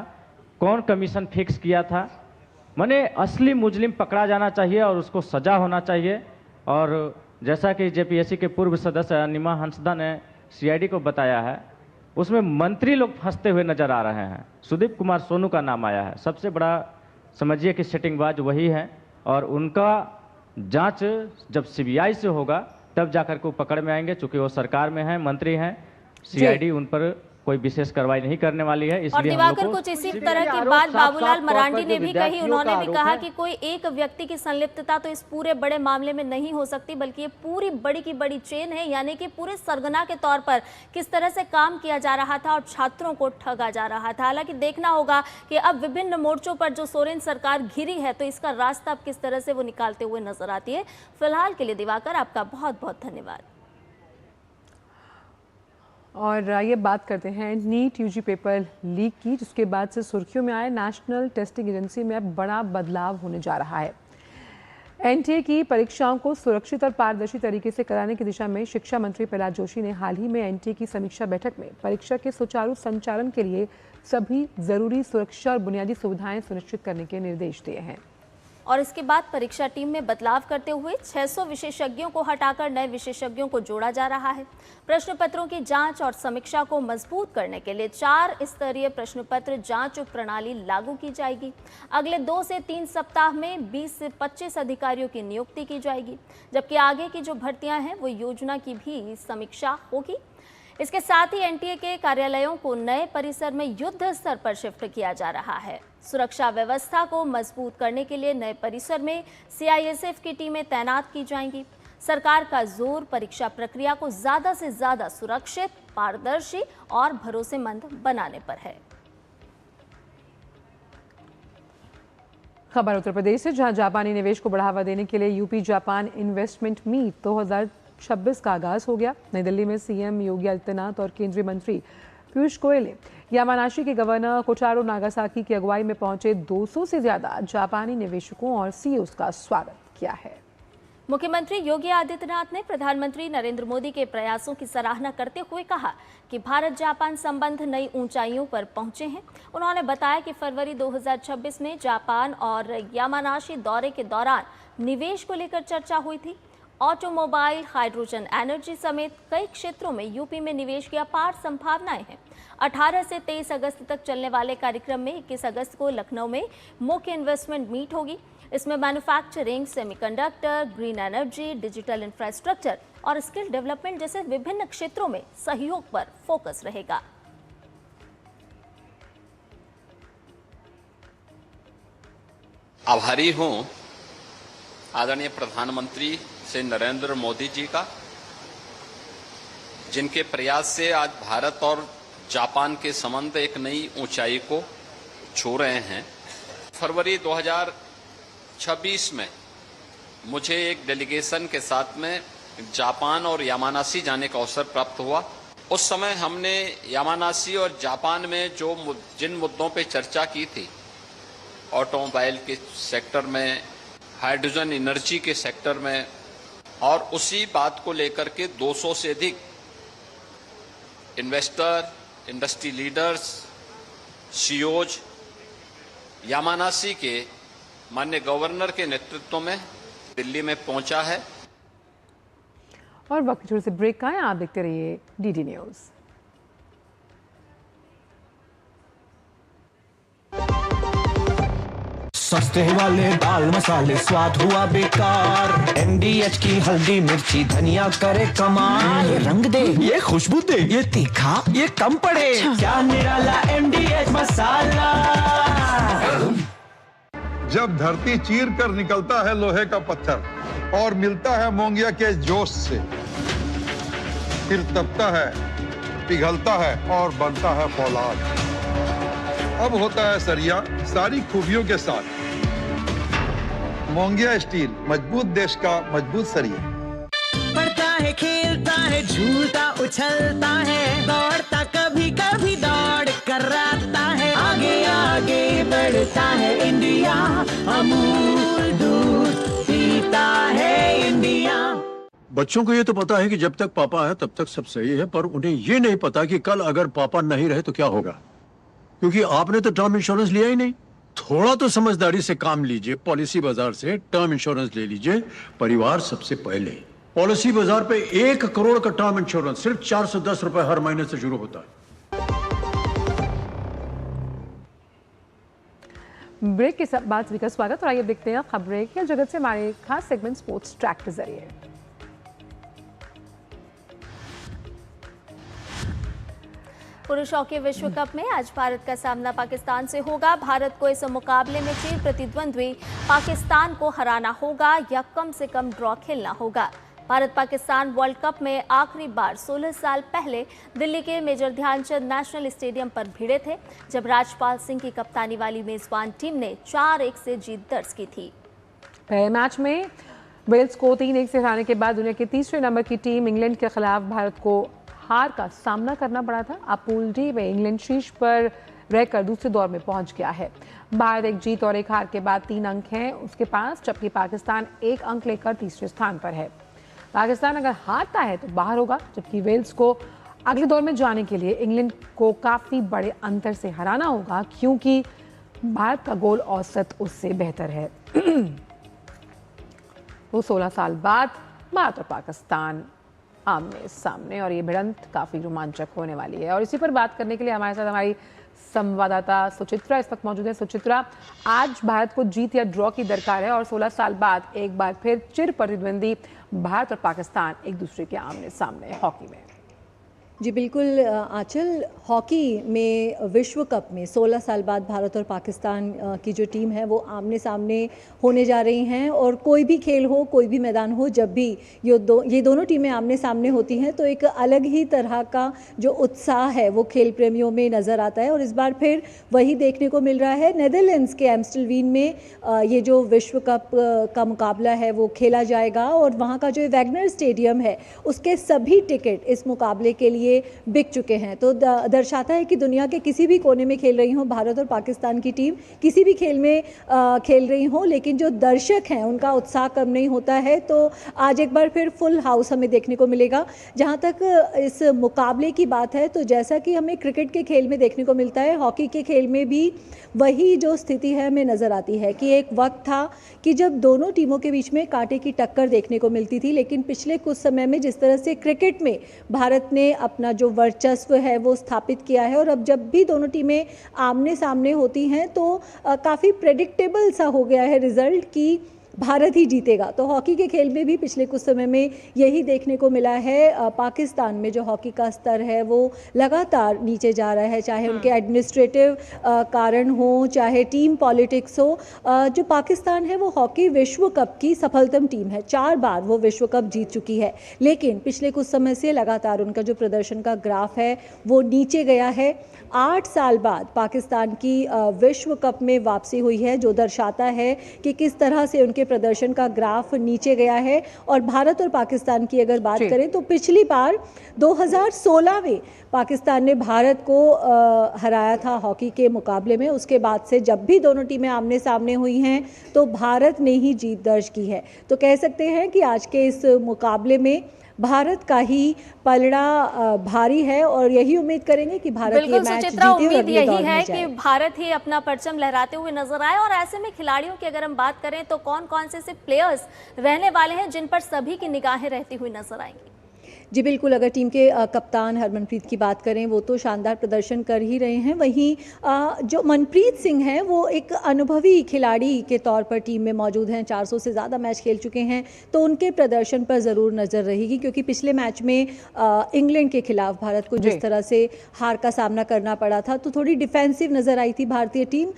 कौन कमीशन फिक्स किया था। माने असली मुजरिम पकड़ा जाना चाहिए और उसको सजा होना चाहिए। और जैसा कि जेपीएससी के पूर्व सदस्य अनिमा हंसदा ने सीआईडी को बताया है, उसमें मंत्री लोग फंसते हुए नजर आ रहे हैं। सुदीप कुमार सोनू का नाम आया है। सबसे बड़ा समझिए कि सेटिंगबाज वही है और उनका जांच जब सीबीआई से होगा तब जाकर के वो पकड़ में आएंगे। चूंकि वो सरकार में हैं, मंत्री हैं, सीआईडी उन पर कोई विशेष कार्रवाई नहीं करने वाली है। और दिवाकर कुछ इसी तरह की बात बाबूलाल मरांडी ने भी कही। उन्होंने भी कहा कि कोई एक व्यक्ति की संलिप्तता तो इस पूरे बड़े मामले में नहीं हो सकती, बल्कि ये पूरी बड़ी की बड़ी चेन है। यानी कि पूरे सरगना के तौर पर किस तरह से काम किया जा रहा था और छात्रों को ठगा जा रहा था। हालांकि देखना होगा कि अब विभिन्न मोर्चों पर जो सोरेन सरकार घिरी है तो इसका रास्ता अब किस तरह से वो निकालते हुए नजर आती है। फिलहाल के लिए दिवाकर आपका बहुत बहुत धन्यवाद। और ये बात करते हैं नीट यूजी पेपर लीक की, जिसके बाद से सुर्खियों में आए नेशनल टेस्टिंग एजेंसी में अब बड़ा बदलाव होने जा रहा है। एनटीए की परीक्षाओं को सुरक्षित और पारदर्शी तरीके से कराने की दिशा में शिक्षा मंत्री प्रहलाद जोशी ने हाल ही में एनटीए की समीक्षा बैठक में परीक्षा के सुचारू संचालन के लिए सभी जरूरी सुरक्षा और बुनियादी सुविधाएं सुनिश्चित करने के निर्देश दिए हैं। और इसके बाद परीक्षा टीम में बदलाव करते हुए 600 विशेषज्ञों को हटाकर नए विशेषज्ञों को जोड़ा जा रहा है। प्रश्न पत्रों की जांच और समीक्षा को मजबूत करने के लिए 4 स्तरीय प्रश्न पत्र जांच प्रणाली लागू की जाएगी। अगले 2 से 3 सप्ताह में 20 से 25 अधिकारियों की नियुक्ति की जाएगी, जबकि आगे की जो भर्तियां हैं वो योजना की भी समीक्षा होगी। इसके साथ ही एनटीए के कार्यालयों को नए परिसर में युद्ध स्तर पर शिफ्ट किया जा रहा है। सुरक्षा व्यवस्था को मजबूत करने के लिए नए परिसर में सीआईएसएफ की टीमें तैनात की जाएंगी। सरकार का जोर परीक्षा प्रक्रिया को ज्यादा से ज्यादा सुरक्षित, पारदर्शी और भरोसेमंद बनाने पर है। खबर उत्तर प्रदेश से, जहां जापानी निवेश को बढ़ावा देने के लिए यूपी जापान इन्वेस्टमेंट मीट 2026 का आगाज हो गया। नई दिल्ली में सीएम योगी आदित्यनाथ और केंद्रीय मंत्री पीयूष गोयल ने यामानाशी के गवर्नर कोटारो नागासाकी की अगुवाई में पहुंचे 200 से ज्यादा जापानी निवेशकों और सीईओज का स्वागत किया है। मुख्यमंत्री योगी आदित्यनाथ ने प्रधानमंत्री नरेंद्र मोदी के प्रयासों की सराहना करते हुए कहा कि भारत जापान संबंध नई ऊंचाइयों पर पहुंचे हैं। उन्होंने बताया कि फरवरी 2026 में जापान और यामानाशी दौरे के दौरान निवेश को लेकर चर्चा हुई थी। ऑटोमोबाइल, हाइड्रोजन एनर्जी समेत कई क्षेत्रों में यूपी में निवेश की अपार संभावनाएं हैं। 18 से 23 अगस्त तक चलने वाले कार्यक्रम में 21 अगस्त को लखनऊ में मुख्य इन्वेस्टमेंट मीट होगी। इसमें manufacturing, semiconductor, green energy, digital infrastructure और स्किल डेवलपमेंट जैसे विभिन्न क्षेत्रों में सहयोग पर फोकस रहेगा। आभारी हूं आदरणीय प्रधानमंत्री श्री नरेंद्र मोदी जी का, जिनके प्रयास से आज भारत और जापान के संबंध एक नई ऊंचाई को छू रहे हैं। फरवरी 2026 में मुझे एक डेलीगेशन के साथ में जापान और यामानाशी जाने का अवसर प्राप्त हुआ। उस समय हमने यामानाशी और जापान में जिन मुद्दों पे चर्चा की थी, ऑटोमोबाइल के सेक्टर में, हाइड्रोजन एनर्जी के सेक्टर में, और उसी बात को लेकर के 200 से अधिक investor, industry leaders, CEOs Yamanashi के माननीय गवर्नर के नेतृत्व में दिल्ली में पहुंचा है। और वक्त छोटे से ब्रेक का है, आप देखते रहिए डीडी न्यूज। सस्ते वाले दाल मसाले स्वाद हुआ बेकार। एमडीएच की हल्दी मिर्ची धनिया करे कमाल। ये रंग दे, ये खुशबू दे, ये तीखा, ये कम पड़े। क्या निराला एमडीएच मसाला। जब धरती चीर कर निकलता है लोहे का पत्थर और मिलता है मोंगिया के जोश से, फिर तपता है, पिघलता है और बनता है फौलाद। अब होता है सरिया सारी खूबियों के साथ। मोंगिया स्टील, मजबूत देश का मजबूत सरिया। पढ़ता है, खेलता है, झूलता उछलता है, दौड़ता कभी कभी दौड़ कराता है, आगे आगे बढ़ता है इंडिया, अमूल दूध पीता है इंडिया। बच्चों को ये तो पता है कि जब तक पापा है तब तक सब सही है, पर उन्हें ये नहीं पता कि कल अगर पापा नहीं रहे तो क्या होगा, क्योंकि आपने तो टर्म इंश्योरेंस लिया ही नहीं। थोड़ा तो समझदारी से काम लीजिए, पॉलिसी बाजार से टर्म इंश्योरेंस ले लीजिए, परिवार सबसे पहले। पॉलिसी बाजार पे 1 करोड़ का टर्म इंश्योरेंस सिर्फ 410 रुपए हर महीने से शुरू होता है। ब्रेक के बाद सभी का स्वागत और आइए देखते हैं खबरें खेल जगत से हमारे खास सेगमेंट स्पोर्ट्स ट्रैक के जरिए। पुरुष हॉकी विश्व कप में आज भारत का सामना पाकिस्तान से होगा। भारत को इस मुकाबले में चिर प्रतिद्वंद्वी पाकिस्तान को हराना होगा या कम से कम ड्रॉ खेलना होगा। भारत पाकिस्तान वर्ल्ड कप में आखिरी बार 16 साल पहले दिल्ली के मेजर ध्यानचंद नेशनल स्टेडियम पर भिड़े थे, जब राजपाल सिंह की कप्तानी वाली मेजबान टीम ने 4-1 से जीत दर्ज की थी। पहले मैच में वेल्स को 3-1 से हराने के बाद दुनिया के तीसरे नंबर की टीम इंग्लैंड के खिलाफ भारत को हार का सामना करना पड़ा था। अब पूल डी में इंग्लैंड शीर्ष पर रहकर दूसरे दौर में पहुंच गया है। भारत 1 जीत और 1 हार के बाद 3 अंक हैं उसके पास, जबकि पाकिस्तान 1 अंक लेकर तीसरे स्थान पर है। पाकिस्तान अगर हारता है तो बाहर होगा, जबकि वेल्स को अगले दौर में जाने के लिए इंग्लैंड को काफ़ी बड़े अंतर से हराना होगा, क्योंकि भारत का गोल औसत उससे बेहतर है। वो 16 साल बाद भारत और पाकिस्तान आमने सामने, और ये भिड़ंत काफ़ी रोमांचक होने वाली है। और इसी पर बात करने के लिए हमारे साथ हमारी संवाददाता सुचित्रा इस वक्त मौजूद है। सुचित्रा, आज भारत को जीत या ड्रॉ की दरकार है और 16 साल बाद एक बार फिर चिर प्रतिद्वंदी भारत और पाकिस्तान एक दूसरे के आमने सामने हॉकी में। जी बिल्कुल आंचल, हॉकी में विश्व कप में 16 साल बाद भारत और पाकिस्तान की जो टीम है वो आमने सामने होने जा रही हैं। और कोई भी खेल हो, कोई भी मैदान हो, जब भी ये दोनों टीमें आमने सामने होती हैं तो एक अलग ही तरह का जो उत्साह है वो खेल प्रेमियों में नज़र आता है। और इस बार फिर वही देखने को मिल रहा है। नेदरलैंड्स के एम्स्टलवीन में ये जो विश्व कप का मुकाबला है वो खेला जाएगा और वहाँ का जो वैगनर स्टेडियम है उसके सभी टिकट इस मुकाबले के लिए बिक चुके हैं। तो दर्शाता है कि दुनिया के किसी भी कोने में खेल रही हो भारत और पाकिस्तान की टीम, किसी भी खेल में खेल रही हो, लेकिन जो दर्शक हैं उनका उत्साह कम नहीं होता है। तो आज एक बार फिर फुल हाउस हमें देखने को मिलेगा। जहां तक इस मुकाबले की बात है तो जैसा कि हमें क्रिकेट के खेल में देखने को मिलता है, हॉकी के खेल में भी वही जो स्थिति है हमें नज़र आती है कि एक वक्त था कि जब दोनों टीमों के बीच में कांटे की टक्कर देखने को मिलती थी, लेकिन पिछले कुछ समय में जिस तरह से क्रिकेट में भारत ने अपना जो वर्चस्व है वो स्थापित किया है और अब जब भी दोनों टीमें आमने सामने होती हैं तो काफ़ी प्रेडिक्टेबल सा हो गया है रिजल्ट कि भारत ही जीतेगा। तो हॉकी के खेल में भी पिछले कुछ समय में यही देखने को मिला है। पाकिस्तान में जो हॉकी का स्तर है वो लगातार नीचे जा रहा है, चाहे उनके एडमिनिस्ट्रेटिव कारण हो, चाहे टीम पॉलिटिक्स हो। जो पाकिस्तान है वो हॉकी विश्व कप की सफलतम टीम है, 4 बार वो विश्व कप जीत चुकी है, लेकिन पिछले कुछ समय से लगातार उनका जो प्रदर्शन का ग्राफ है वो नीचे गया है। 8 साल बाद पाकिस्तान की विश्व कप में वापसी हुई है, जो दर्शाता है कि किस तरह से उनके प्रदर्शन का ग्राफ नीचे गया है। और भारत और पाकिस्तान की अगर बात करें तो पिछली बार 2016 में पाकिस्तान ने भारत को हराया था हॉकी के मुकाबले में। उसके बाद से जब भी दोनों टीमें आमने सामने हुई हैं तो भारत ने ही जीत दर्ज की है। तो कह सकते हैं कि आज के इस मुकाबले में भारत का ही पलड़ा भारी है और यही उम्मीद करेंगे कि भारत ये मैच जीते और उम्मीद अगले दौर यही में है जाए। कि भारत ही अपना परचम लहराते हुए नजर आए। और ऐसे में खिलाड़ियों की अगर हम बात करें तो कौन कौन से प्लेयर्स रहने वाले हैं जिन पर सभी की निगाहें रहती हुई नजर आएंगी? जी बिल्कुल, अगर टीम के कप्तान हरमनप्रीत की बात करें वो तो शानदार प्रदर्शन कर ही रहे हैं। वहीं जो मनप्रीत सिंह हैं वो एक अनुभवी खिलाड़ी के तौर पर टीम में मौजूद हैं, 400 से ज़्यादा मैच खेल चुके हैं, तो उनके प्रदर्शन पर ज़रूर नज़र रहेगी। क्योंकि पिछले मैच में इंग्लैंड के खिलाफ भारत को जिस तरह से हार का सामना करना पड़ा था तो थोड़ी डिफेंसिव नज़र आई थी भारतीय टीम।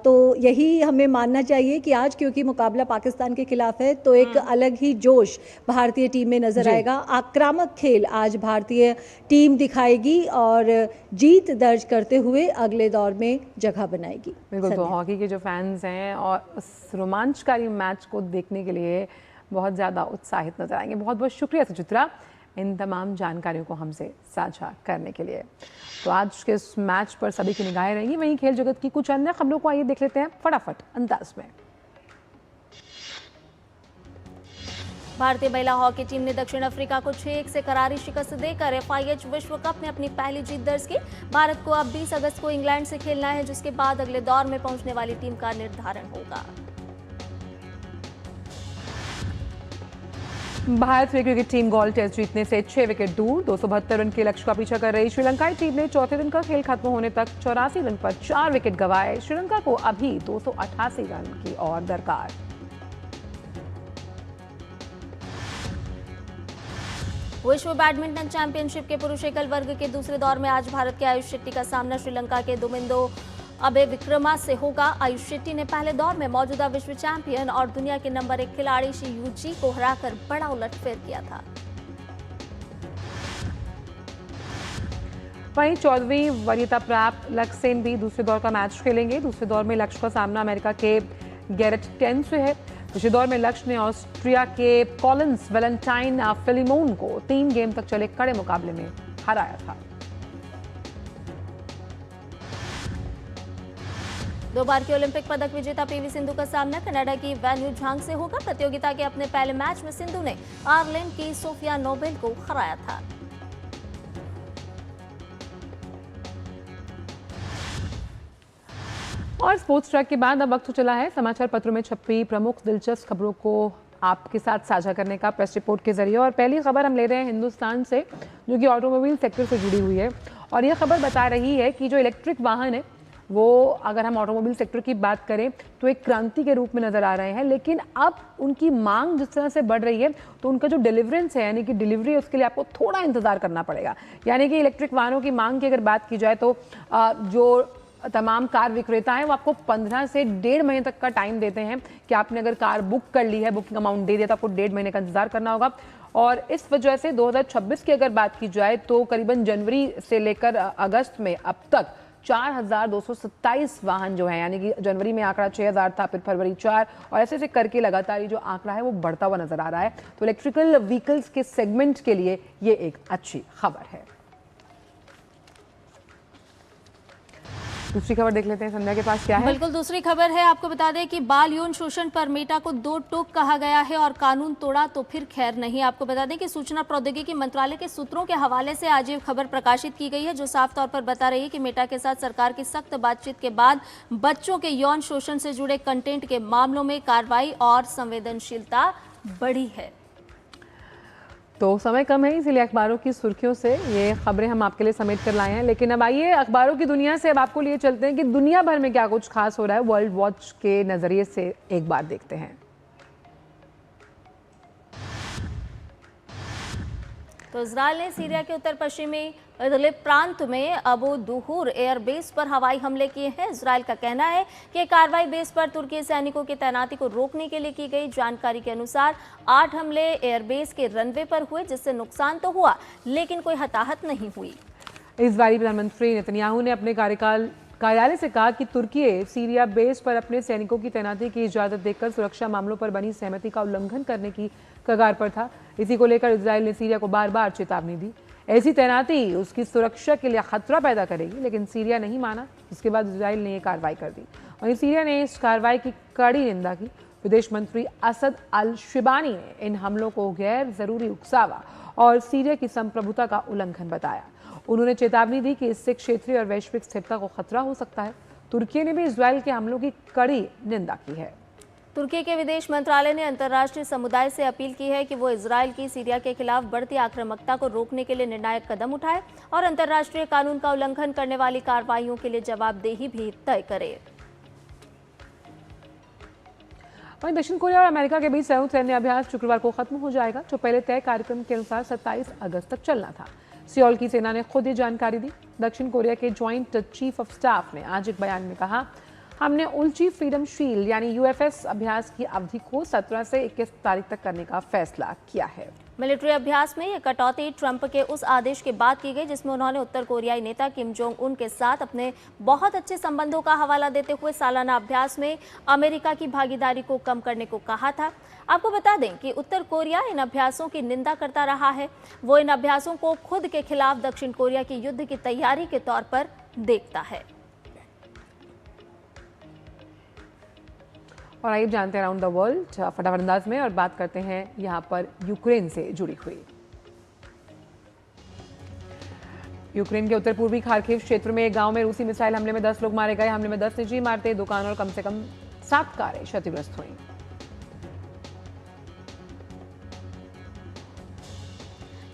तो यही हमें मानना चाहिए कि आज क्योंकि मुकाबला पाकिस्तान के खिलाफ है तो एक अलग ही जोश भारतीय टीम में नज़र आएगा। आक्रामक खेल आज भारतीय टीम दिखाएगी और जीत दर्ज करते हुए अगले दौर में जगह बनाएगी। बिल्कुल, तो हॉकी के जो फैंस हैं और उस रोमांचकारी मैच को देखने के लिए बहुत ज़्यादा उत्साहित नजर आएंगे। बहुत बहुत शुक्रिया सुचित्रा इन तमाम जानकारियों को हमसे साझा करने के लिए। तो आज के इस मैच पर सभी की निगाहें रहेंगी। वहीं खेल जगत की कुछ अन्य खबरों को आइए देख लेते हैं फटाफट अंदाज में। भारतीय महिला हॉकी टीम ने दक्षिण अफ्रीका को 6-1 से करारी शिकस्त देकर FIH विश्व कप में अपनी पहली जीत दर्ज की। भारत को अब 20 अगस्त को इंग्लैंड से खेलना है, जिसके बाद अगले दौर में पहुंचने वाली टीम का निर्धारण होगा। Bharat cricket team gold test जीतने से 6 विकेट दूर 272 रन के लक्ष्य का पीछा कर रही श्रीलंकाई टीम ने चौथे दिन का खेल खत्म होने तक 84 रन पर 4 विकेट गंवाए। श्रीलंका को अभी 288 रन की और दरकार। विश्व बैडमिंटन चैंपियनशिप के पुरुष एकल वर्ग के दूसरे दौर में आज भारत के आयुष शेट्टी का सामना श्रीलंका के दुमिंदो अबेविक्रमा से होगा। आयुष शेट्टी ने पहले दौर में मौजूदा विश्व चैंपियन और दुनिया के नंबर 1 खिलाड़ी शी यूजी को हराकर बड़ा उलटफेर किया था। वहीं 14वीं वरीयता प्राप्त लक्ष्य सेन भी दूसरे दौर का मैच खेलेंगे। दूसरे दौर में लक्ष्य का सामना अमेरिका के गैरेट टेन से है। दूसरे दौर में लक्ष्य ने ऑस्ट्रिया के कॉलिंस वैलेंटाइन फिलिमोन को 3 गेम तक चले कड़े मुकाबले में हराया था। 2 बार की ओलंपिक पदक विजेता पीवी सिंधु का सामना कनाडा की वैन्यू झांग से होगा। प्रतियोगिता के अपने पहले मैच में सिंधु ने आयरलैंड की सोफिया नोबेल को हराया था। और स्पोर्ट्स ट्रैक के बाद अब वक्त चला है समाचार पत्रों में छपी प्रमुख दिलचस्प खबरों को आपके साथ साझा करने का प्रेस रिपोर्ट के जरिए। और पहली खबर हम ले रहे हैं हिंदुस्तान से, जो कि ऑटोमोबाइल सेक्टर से जुड़ी हुई है। और यह खबर बता रही है कि जो इलेक्ट्रिक वाहन है वो अगर हम ऑटोमोबाइल सेक्टर की बात करें तो एक क्रांति के रूप में नज़र आ रहे हैं, लेकिन अब उनकी मांग जिस तरह से बढ़ रही है तो उनका जो डिलीवरेंस है यानी कि डिलीवरी है उसके लिए आपको थोड़ा इंतज़ार करना पड़ेगा। यानी कि इलेक्ट्रिक वाहनों की मांग की अगर बात की जाए तो जो तमाम कार विक्रेता हैं वो आपको 15 से 1.5 महीने तक का टाइम देते हैं कि आपने अगर कार बुक कर ली है, बुकिंग अमाउंट दे दिया तो आपको 1.5 महीने का इंतजार करना होगा। और इस वजह से 2026 की अगर बात की जाए तो करीबन जनवरी से लेकर अगस्त में अब तक 4,227 वाहन जो है, यानी कि जनवरी में आंकड़ा 6,000 था, फिर फरवरी 4 और ऐसे करके लगातार ये जो आंकड़ा है वो बढ़ता हुआ नजर आ रहा है। तो इलेक्ट्रिकल व्हीकल्स के सेगमेंट के लिए ये एक अच्छी खबर है। दूसरी खबर देख लेते हैं संध्या के पास क्या है। बिल्कुल, दूसरी खबर है, आपको बता दें कि बाल यौन शोषण पर मेटा को 2 टूक कहा गया है और कानून तोड़ा तो फिर खैर नहीं। आपको बता दें कि सूचना प्रौद्योगिकी मंत्रालय के सूत्रों के हवाले से आज ये खबर प्रकाशित की गई है जो साफ तौर पर बता रही है कि मेटा के साथ सरकार की सख्त बातचीत के बाद बच्चों के यौन शोषण से जुड़े कंटेंट के मामलों में कार्रवाई और संवेदनशीलता बढ़ी है। तो समय कम है, इसीलिए अखबारों की सुर्खियों से ये खबरें हम आपके लिए समेट कर लाए हैं। लेकिन अब आइए अखबारों की दुनिया से अब आपको लिए चलते हैं कि दुनिया भर में क्या कुछ खास हो रहा है, वर्ल्ड वॉच के नजरिए से एक बार देखते हैं। तो इजरायल ने सीरिया के उत्तर पश्चिमी इदलिब प्रांत में अबू दुहूर एयरबेस पर हवाई हमले किए हैं। इजरायल का कहना है कि कार्रवाई बेस पर तुर्की सैनिकों की तैनाती को रोकने के लिए की गई। जानकारी के अनुसार 8 हमले एयरबेस के रनवे पर हुए जिससे नुकसान तो हुआ लेकिन कोई हताहत नहीं हुई। इजरायली प्रधानमंत्री नेतन्याहू ने अपने कार्यालय से कहा कि तुर्की सीरिया बेस पर अपने सैनिकों की तैनाती की इजाजत देकर सुरक्षा मामलों पर बनी सहमति का उल्लंघन करने की कगार पर था। इसी को लेकर इजरायल ने सीरिया को बार बार चेतावनी दी। ऐसी तैनाती उसकी सुरक्षा के लिए खतरा पैदा करेगी, लेकिन सीरिया नहीं माना, जिसके बाद इजरायल ने यह कार्रवाई कर दी। वहीं सीरिया ने इस कार्रवाई की कड़ी निंदा की। विदेश मंत्री असद अल शिबानी ने इन हमलों को गैर जरूरी उकसावा और सीरिया की संप्रभुता का उल्लंघन बताया। उन्होंने चेतावनी दी कि इससे क्षेत्रीय और वैश्विक स्थिरता को खतरा हो सकता है। तुर्की ने भी इजरायल के हमलों की कड़ी निंदा की है। तुर्की के विदेश मंत्रालय ने अंतर्राष्ट्रीय समुदाय से अपील की है कि वो इजरायल की सीरिया के खिलाफ बढ़ती आक्रामकता को रोकने के लिए निर्णायक कदम उठाए और अंतर्राष्ट्रीय कानून का उल्लंघन करने वाली कार्रवाइयों के लिए जवाबदेही भी तय करे। वहीं दक्षिण कोरिया और अमेरिका के बीच संयुक्त सैन्य अभ्यास शुक्रवार को खत्म हो जाएगा, जो पहले तय कार्यक्रम के अनुसार 27 अगस्त तक चलना था। सियोल की सेना ने खुद ये जानकारी दी। दक्षिण कोरिया के ज्वाइंट चीफ ऑफ स्टाफ ने आज एक बयान में कहा, हमने उल्ची फ्रीडम शील्ड यानी यूएफएस अभ्यास की अवधि को 17 से 21 तारीख तक करने का फैसला किया है। मिलिट्री अभ्यास में यह कटौती ट्रंप के उस आदेश के बाद की गई जिसमें उन्होंने उत्तर कोरियाई नेता किम जोंग उन के साथ अपने बहुत अच्छे संबंधों का हवाला देते हुए सालाना अभ्यास में अमेरिका की भागीदारी को कम करने को कहा था। आपको बता दें कि उत्तर कोरिया इन अभ्यासों की निंदा करता रहा है। वो इन अभ्यासों को खुद के खिलाफ दक्षिण कोरिया की युद्ध की तैयारी के तौर पर देखता है। और आइए जानते हैं अराउंड द वर्ल्ड फटाफट अंदाज में और बात करते हैं यहाँ पर यूक्रेन से जुड़ी हुई। यूक्रेन के उत्तर पूर्वी खार्किव क्षेत्र में एक गांव में रूसी मिसाइल हमले में 10 लोग मारे गए। हमले में 10 निजी इमारतें, दुकान और कम से कम 7 कारें क्षतिग्रस्त हुई।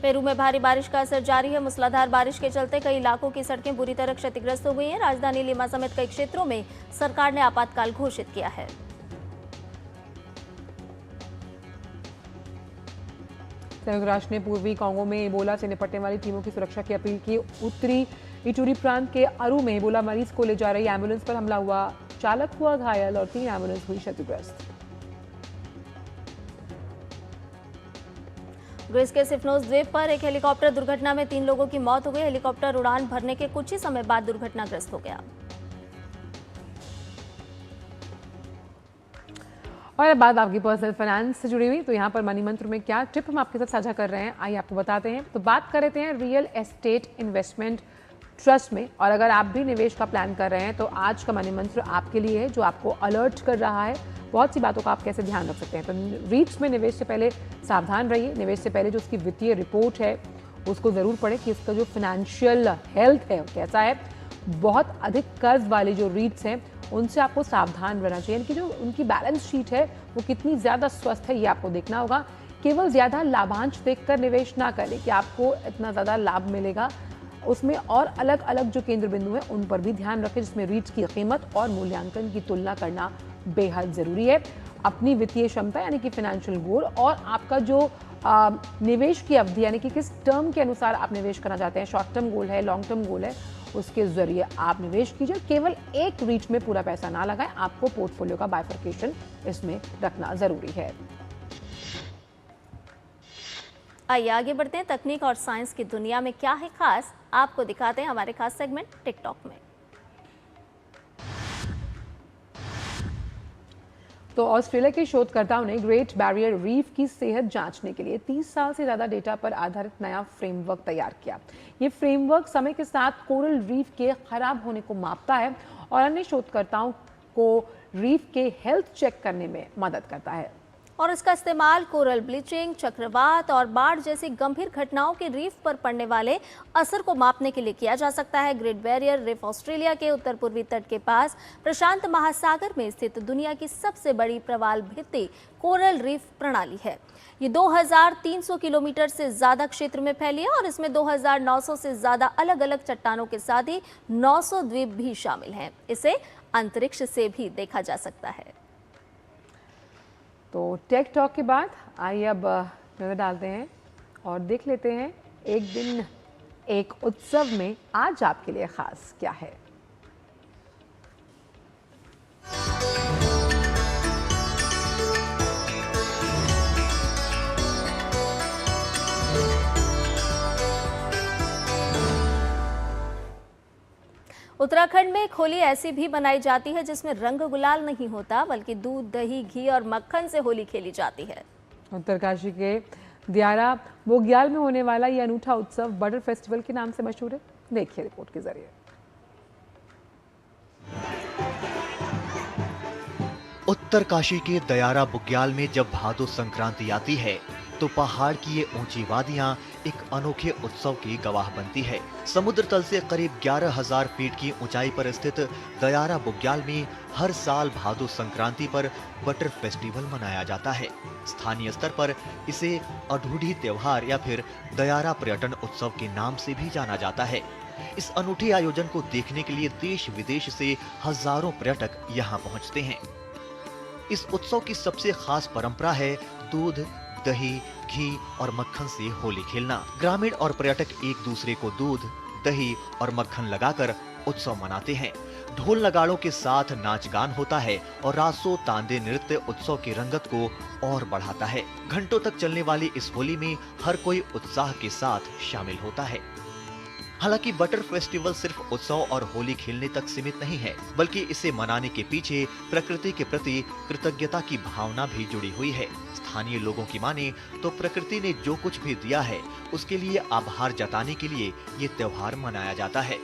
पेरू में भारी बारिश का असर जारी है। मूसलाधार बारिश के चलते कई इलाकों की सड़कें बुरी तरह क्षतिग्रस्त हो गई हैं। राजधानी लीमा समेत कई क्षेत्रों में सरकार ने आपातकाल घोषित किया है। संयुक्त राष्ट्र ने पूर्वी कांगो में इबोला से निपटने वाली टीमों की सुरक्षा की अपील की। उत्तरी इटूरी प्रांत के अरू में इबोला मरीज को ले जा रही एम्बुलेंस पर हमला हुआ, चालक हुआ घायल और 3 एम्बुलेंस हुई क्षतिग्रस्त। ग्रीस के सिफनोस द्वीप पर एक हेलीकॉप्टर दुर्घटना में 3 लोगों की मौत हो गई। हेलीकॉप्टर उड़ान भरने के कुछ ही समय बाद दुर्घटनाग्रस्त हो गया। और अब बात आपकी पर्सनल फाइनेंस से जुड़ी हुई, तो यहाँ पर मनी मंत्र में क्या टिप हम आपके साथ साझा कर रहे हैं, आइए आपको बताते हैं। तो बात कर रहे हैं रियल एस्टेट इन्वेस्टमेंट ट्रस्ट में। और अगर आप भी निवेश का प्लान कर रहे हैं तो आज का मनी मंत्र आपके लिए है, जो आपको अलर्ट कर रहा है बहुत सी बातों का आप कैसे ध्यान रख सकते हैं। तो रीट्स में निवेश से पहले सावधान रहिए। निवेश से पहले जो उसकी वित्तीय रिपोर्ट है उसको ज़रूर पढ़ें कि इसका जो फाइनेंशियल हेल्थ है वो कैसा है। बहुत अधिक कर्ज वाली जो रीट्स हैं उनसे आपको सावधान रहना चाहिए, यानी कि जो उनकी बैलेंस शीट है वो कितनी ज़्यादा स्वस्थ है ये आपको देखना होगा। केवल ज़्यादा लाभांश देखकर निवेश ना करें कि आपको इतना ज़्यादा लाभ मिलेगा। उसमें और अलग अलग जो केंद्र बिंदु हैं उन पर भी ध्यान रखें, जिसमें रीट्स की कीमत और मूल्यांकन की तुलना करना बेहद ज़रूरी है। अपनी वित्तीय क्षमता यानी कि फाइनेंशियल गोल और आपका जो निवेश की अवधि यानी कि किस टर्म के अनुसार आप निवेश करना चाहते हैं, शॉर्ट टर्म गोल है, लॉन्ग टर्म गोल है, उसके जरिए आप निवेश कीजिए। केवल एक रीच में पूरा पैसा ना लगाएं, आपको पोर्टफोलियो का बाइफरकेशन इसमें रखना जरूरी है। आइए आगे बढ़ते हैं। तकनीक और साइंस की दुनिया में क्या है खास, आपको दिखाते हैं हमारे खास सेगमेंट टिकटॉक में। तो ऑस्ट्रेलिया के शोधकर्ताओं ने ग्रेट बैरियर रीफ की सेहत जांचने के लिए 30 साल से ज्यादा डेटा पर आधारित नया फ्रेमवर्क तैयार किया। ये फ्रेमवर्क समय के साथ कोरल रीफ के खराब होने को मापता है और अन्य शोधकर्ताओं को रीफ के हेल्थ चेक करने में मदद करता है। और इसका इस्तेमाल कोरल ब्लीचिंग, चक्रवात और बाढ़ जैसी गंभीर घटनाओं के रीफ पर पड़ने वाले असर को मापने के लिए किया जा सकता है। ग्रेट बैरियर रीफ ऑस्ट्रेलिया के उत्तर पूर्वी तट के पास प्रशांत महासागर में स्थित दुनिया की सबसे बड़ी प्रवाल भित्ति कोरल रीफ प्रणाली है। ये 2300 किलोमीटर से ज्यादा क्षेत्र में फैली है और इसमें 2900 से ज्यादा अलग अलग चट्टानों के साथ ही 900 द्वीप भी शामिल हैं। इसे अंतरिक्ष से भी देखा जा सकता है। तो टेक टॉक के बाद आइए अब नजर डालते हैं और देख लेते हैं एक दिन एक उत्सव में आज आपके लिए खास क्या है। उत्तराखंड में एक होली ऐसी भी बनाई जाती है जिसमें रंग गुलाल नहीं होता बल्कि दूध, दही, घी और मक्खन से होली खेली जाती है। उत्तरकाशी के दियारा बुग्याल में होने वाला ये अनूठा उत्सव बटर फेस्टिवल के नाम से मशहूर है। देखिए रिपोर्ट के जरिए। उत्तरकाशी के दयारा बुग्याल में जब भादो संक्रांति आती है तो पहाड़ की ये ऊंची वादियां एक अनोखे उत्सव की गवाह बनती है। समुद्र तल से करीब 11,000 फीट की ऊंचाई पर स्थित दयारा बुग्याल में हर साल भादो संक्रांति पर बटर फेस्टिवल मनाया जाता है। स्थानीय स्तर पर इसे अढूढ़ी त्योहार या फिर दयारा पर्यटन उत्सव के नाम से भी जाना जाता है। इस अनूठे आयोजन को देखने के लिए देश विदेश से हजारों पर्यटक यहाँ पहुँचते हैं। इस उत्सव की सबसे खास परंपरा है दूध, दही, घी और मक्खन से होली खेलना। ग्रामीण और पर्यटक एक दूसरे को दूध, दही और मक्खन लगाकर उत्सव मनाते हैं। ढोल नगाड़ों के साथ नाच गान होता है और रासो तांदे नृत्य उत्सव की रंगत को और बढ़ाता है। घंटों तक चलने वाली इस होली में हर कोई उत्साह के साथ शामिल होता है। हालांकि बटर फेस्टिवल सिर्फ उत्सव और होली खेलने तक सीमित नहीं है, बल्कि इसे मनाने के पीछे प्रकृति के प्रति कृतज्ञता की भावना भी जुड़ी हुई है। स्थानीय लोगों की माने तो प्रकृति ने जो कुछ भी दिया है उसके लिए आभार जताने के लिए ये त्योहार मनाया जाता है।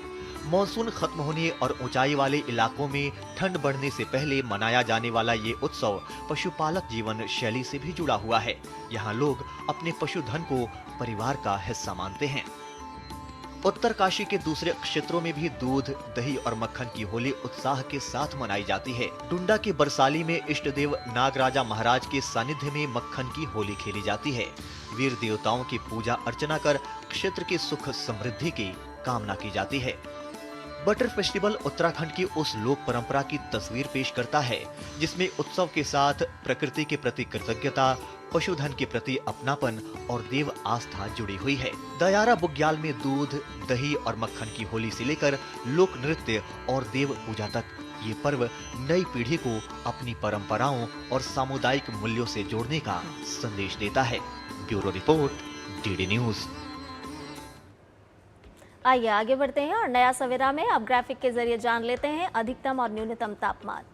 मॉनसून खत्म होने और ऊंचाई वाले इलाकों में ठंड बढ़ने से पहले मनाया जाने वाला ये उत्सव पशुपालक जीवन शैली से भी जुड़ा हुआ है। यहाँ लोग अपने पशुधन को परिवार का हिस्सा मानते हैं। उत्तरकाशी के दूसरे क्षेत्रों में भी दूध, दही और मक्खन की होली उत्साह के साथ मनाई जाती है। डुंडा के बरसाली में इष्ट देव नागराजा महाराज के सानिध्य में मक्खन की होली खेली जाती है। वीर देवताओं की पूजा अर्चना कर क्षेत्र की सुख समृद्धि की कामना की जाती है। बटर फेस्टिवल उत्तराखंड की उस लोक परंपरा की तस्वीर पेश करता है जिसमें उत्सव के साथ प्रकृति के प्रति कृतज्ञता, पशुधन के प्रति अपनापन और देव आस्था जुड़ी हुई है। दयारा बुग्याल में दूध, दही और मक्खन की होली से लेकर लोक नृत्य और देव पूजा तक ये पर्व नई पीढ़ी को अपनी परंपराओं और सामुदायिक मूल्यों से जोड़ने का संदेश देता है। Bureau report, DD news. आइए आगे बढ़ते हैं और नया सवेरा में अब ग्राफिक के जरिए जान लेते हैं अधिकतम और न्यूनतम तापमान।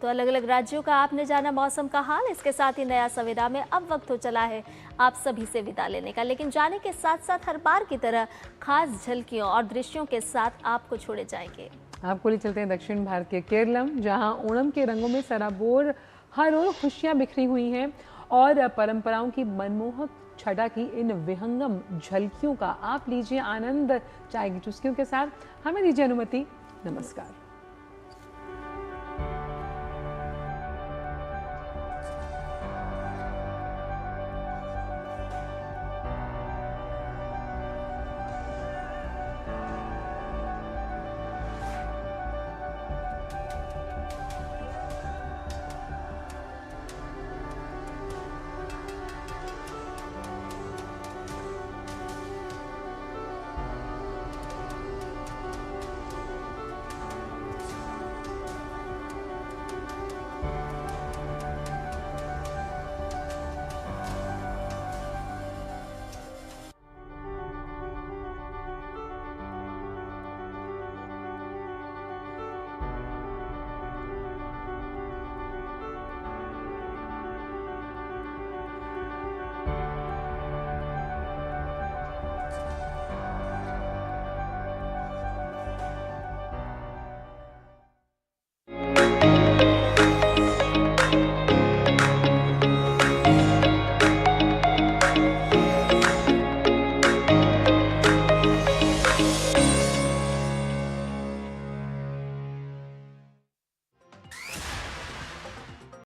तो अलग अलग राज्यों का आपने जाना मौसम का हाल। इसके साथ ही नया सवेरा में अब वक्त हो चला है आप सभी से विदा लेने का, लेकिन जाने के साथ साथ हर बार की तरह खास झलकियों और दृश्यों के साथ आपको छोड़े जाएंगे। आपको ले चलते हैं दक्षिण भारत के केरलम, जहां ओणम के रंगों में सराबोर हर ओर खुशियां बिखरी हुई हैं और परंपराओं की मनमोहक छटा की इन विहंगम झलकियों का आप लीजिए आनंद चाय की चुस्कियों के साथ। हमें दीजिए अनुमति। नमस्कार।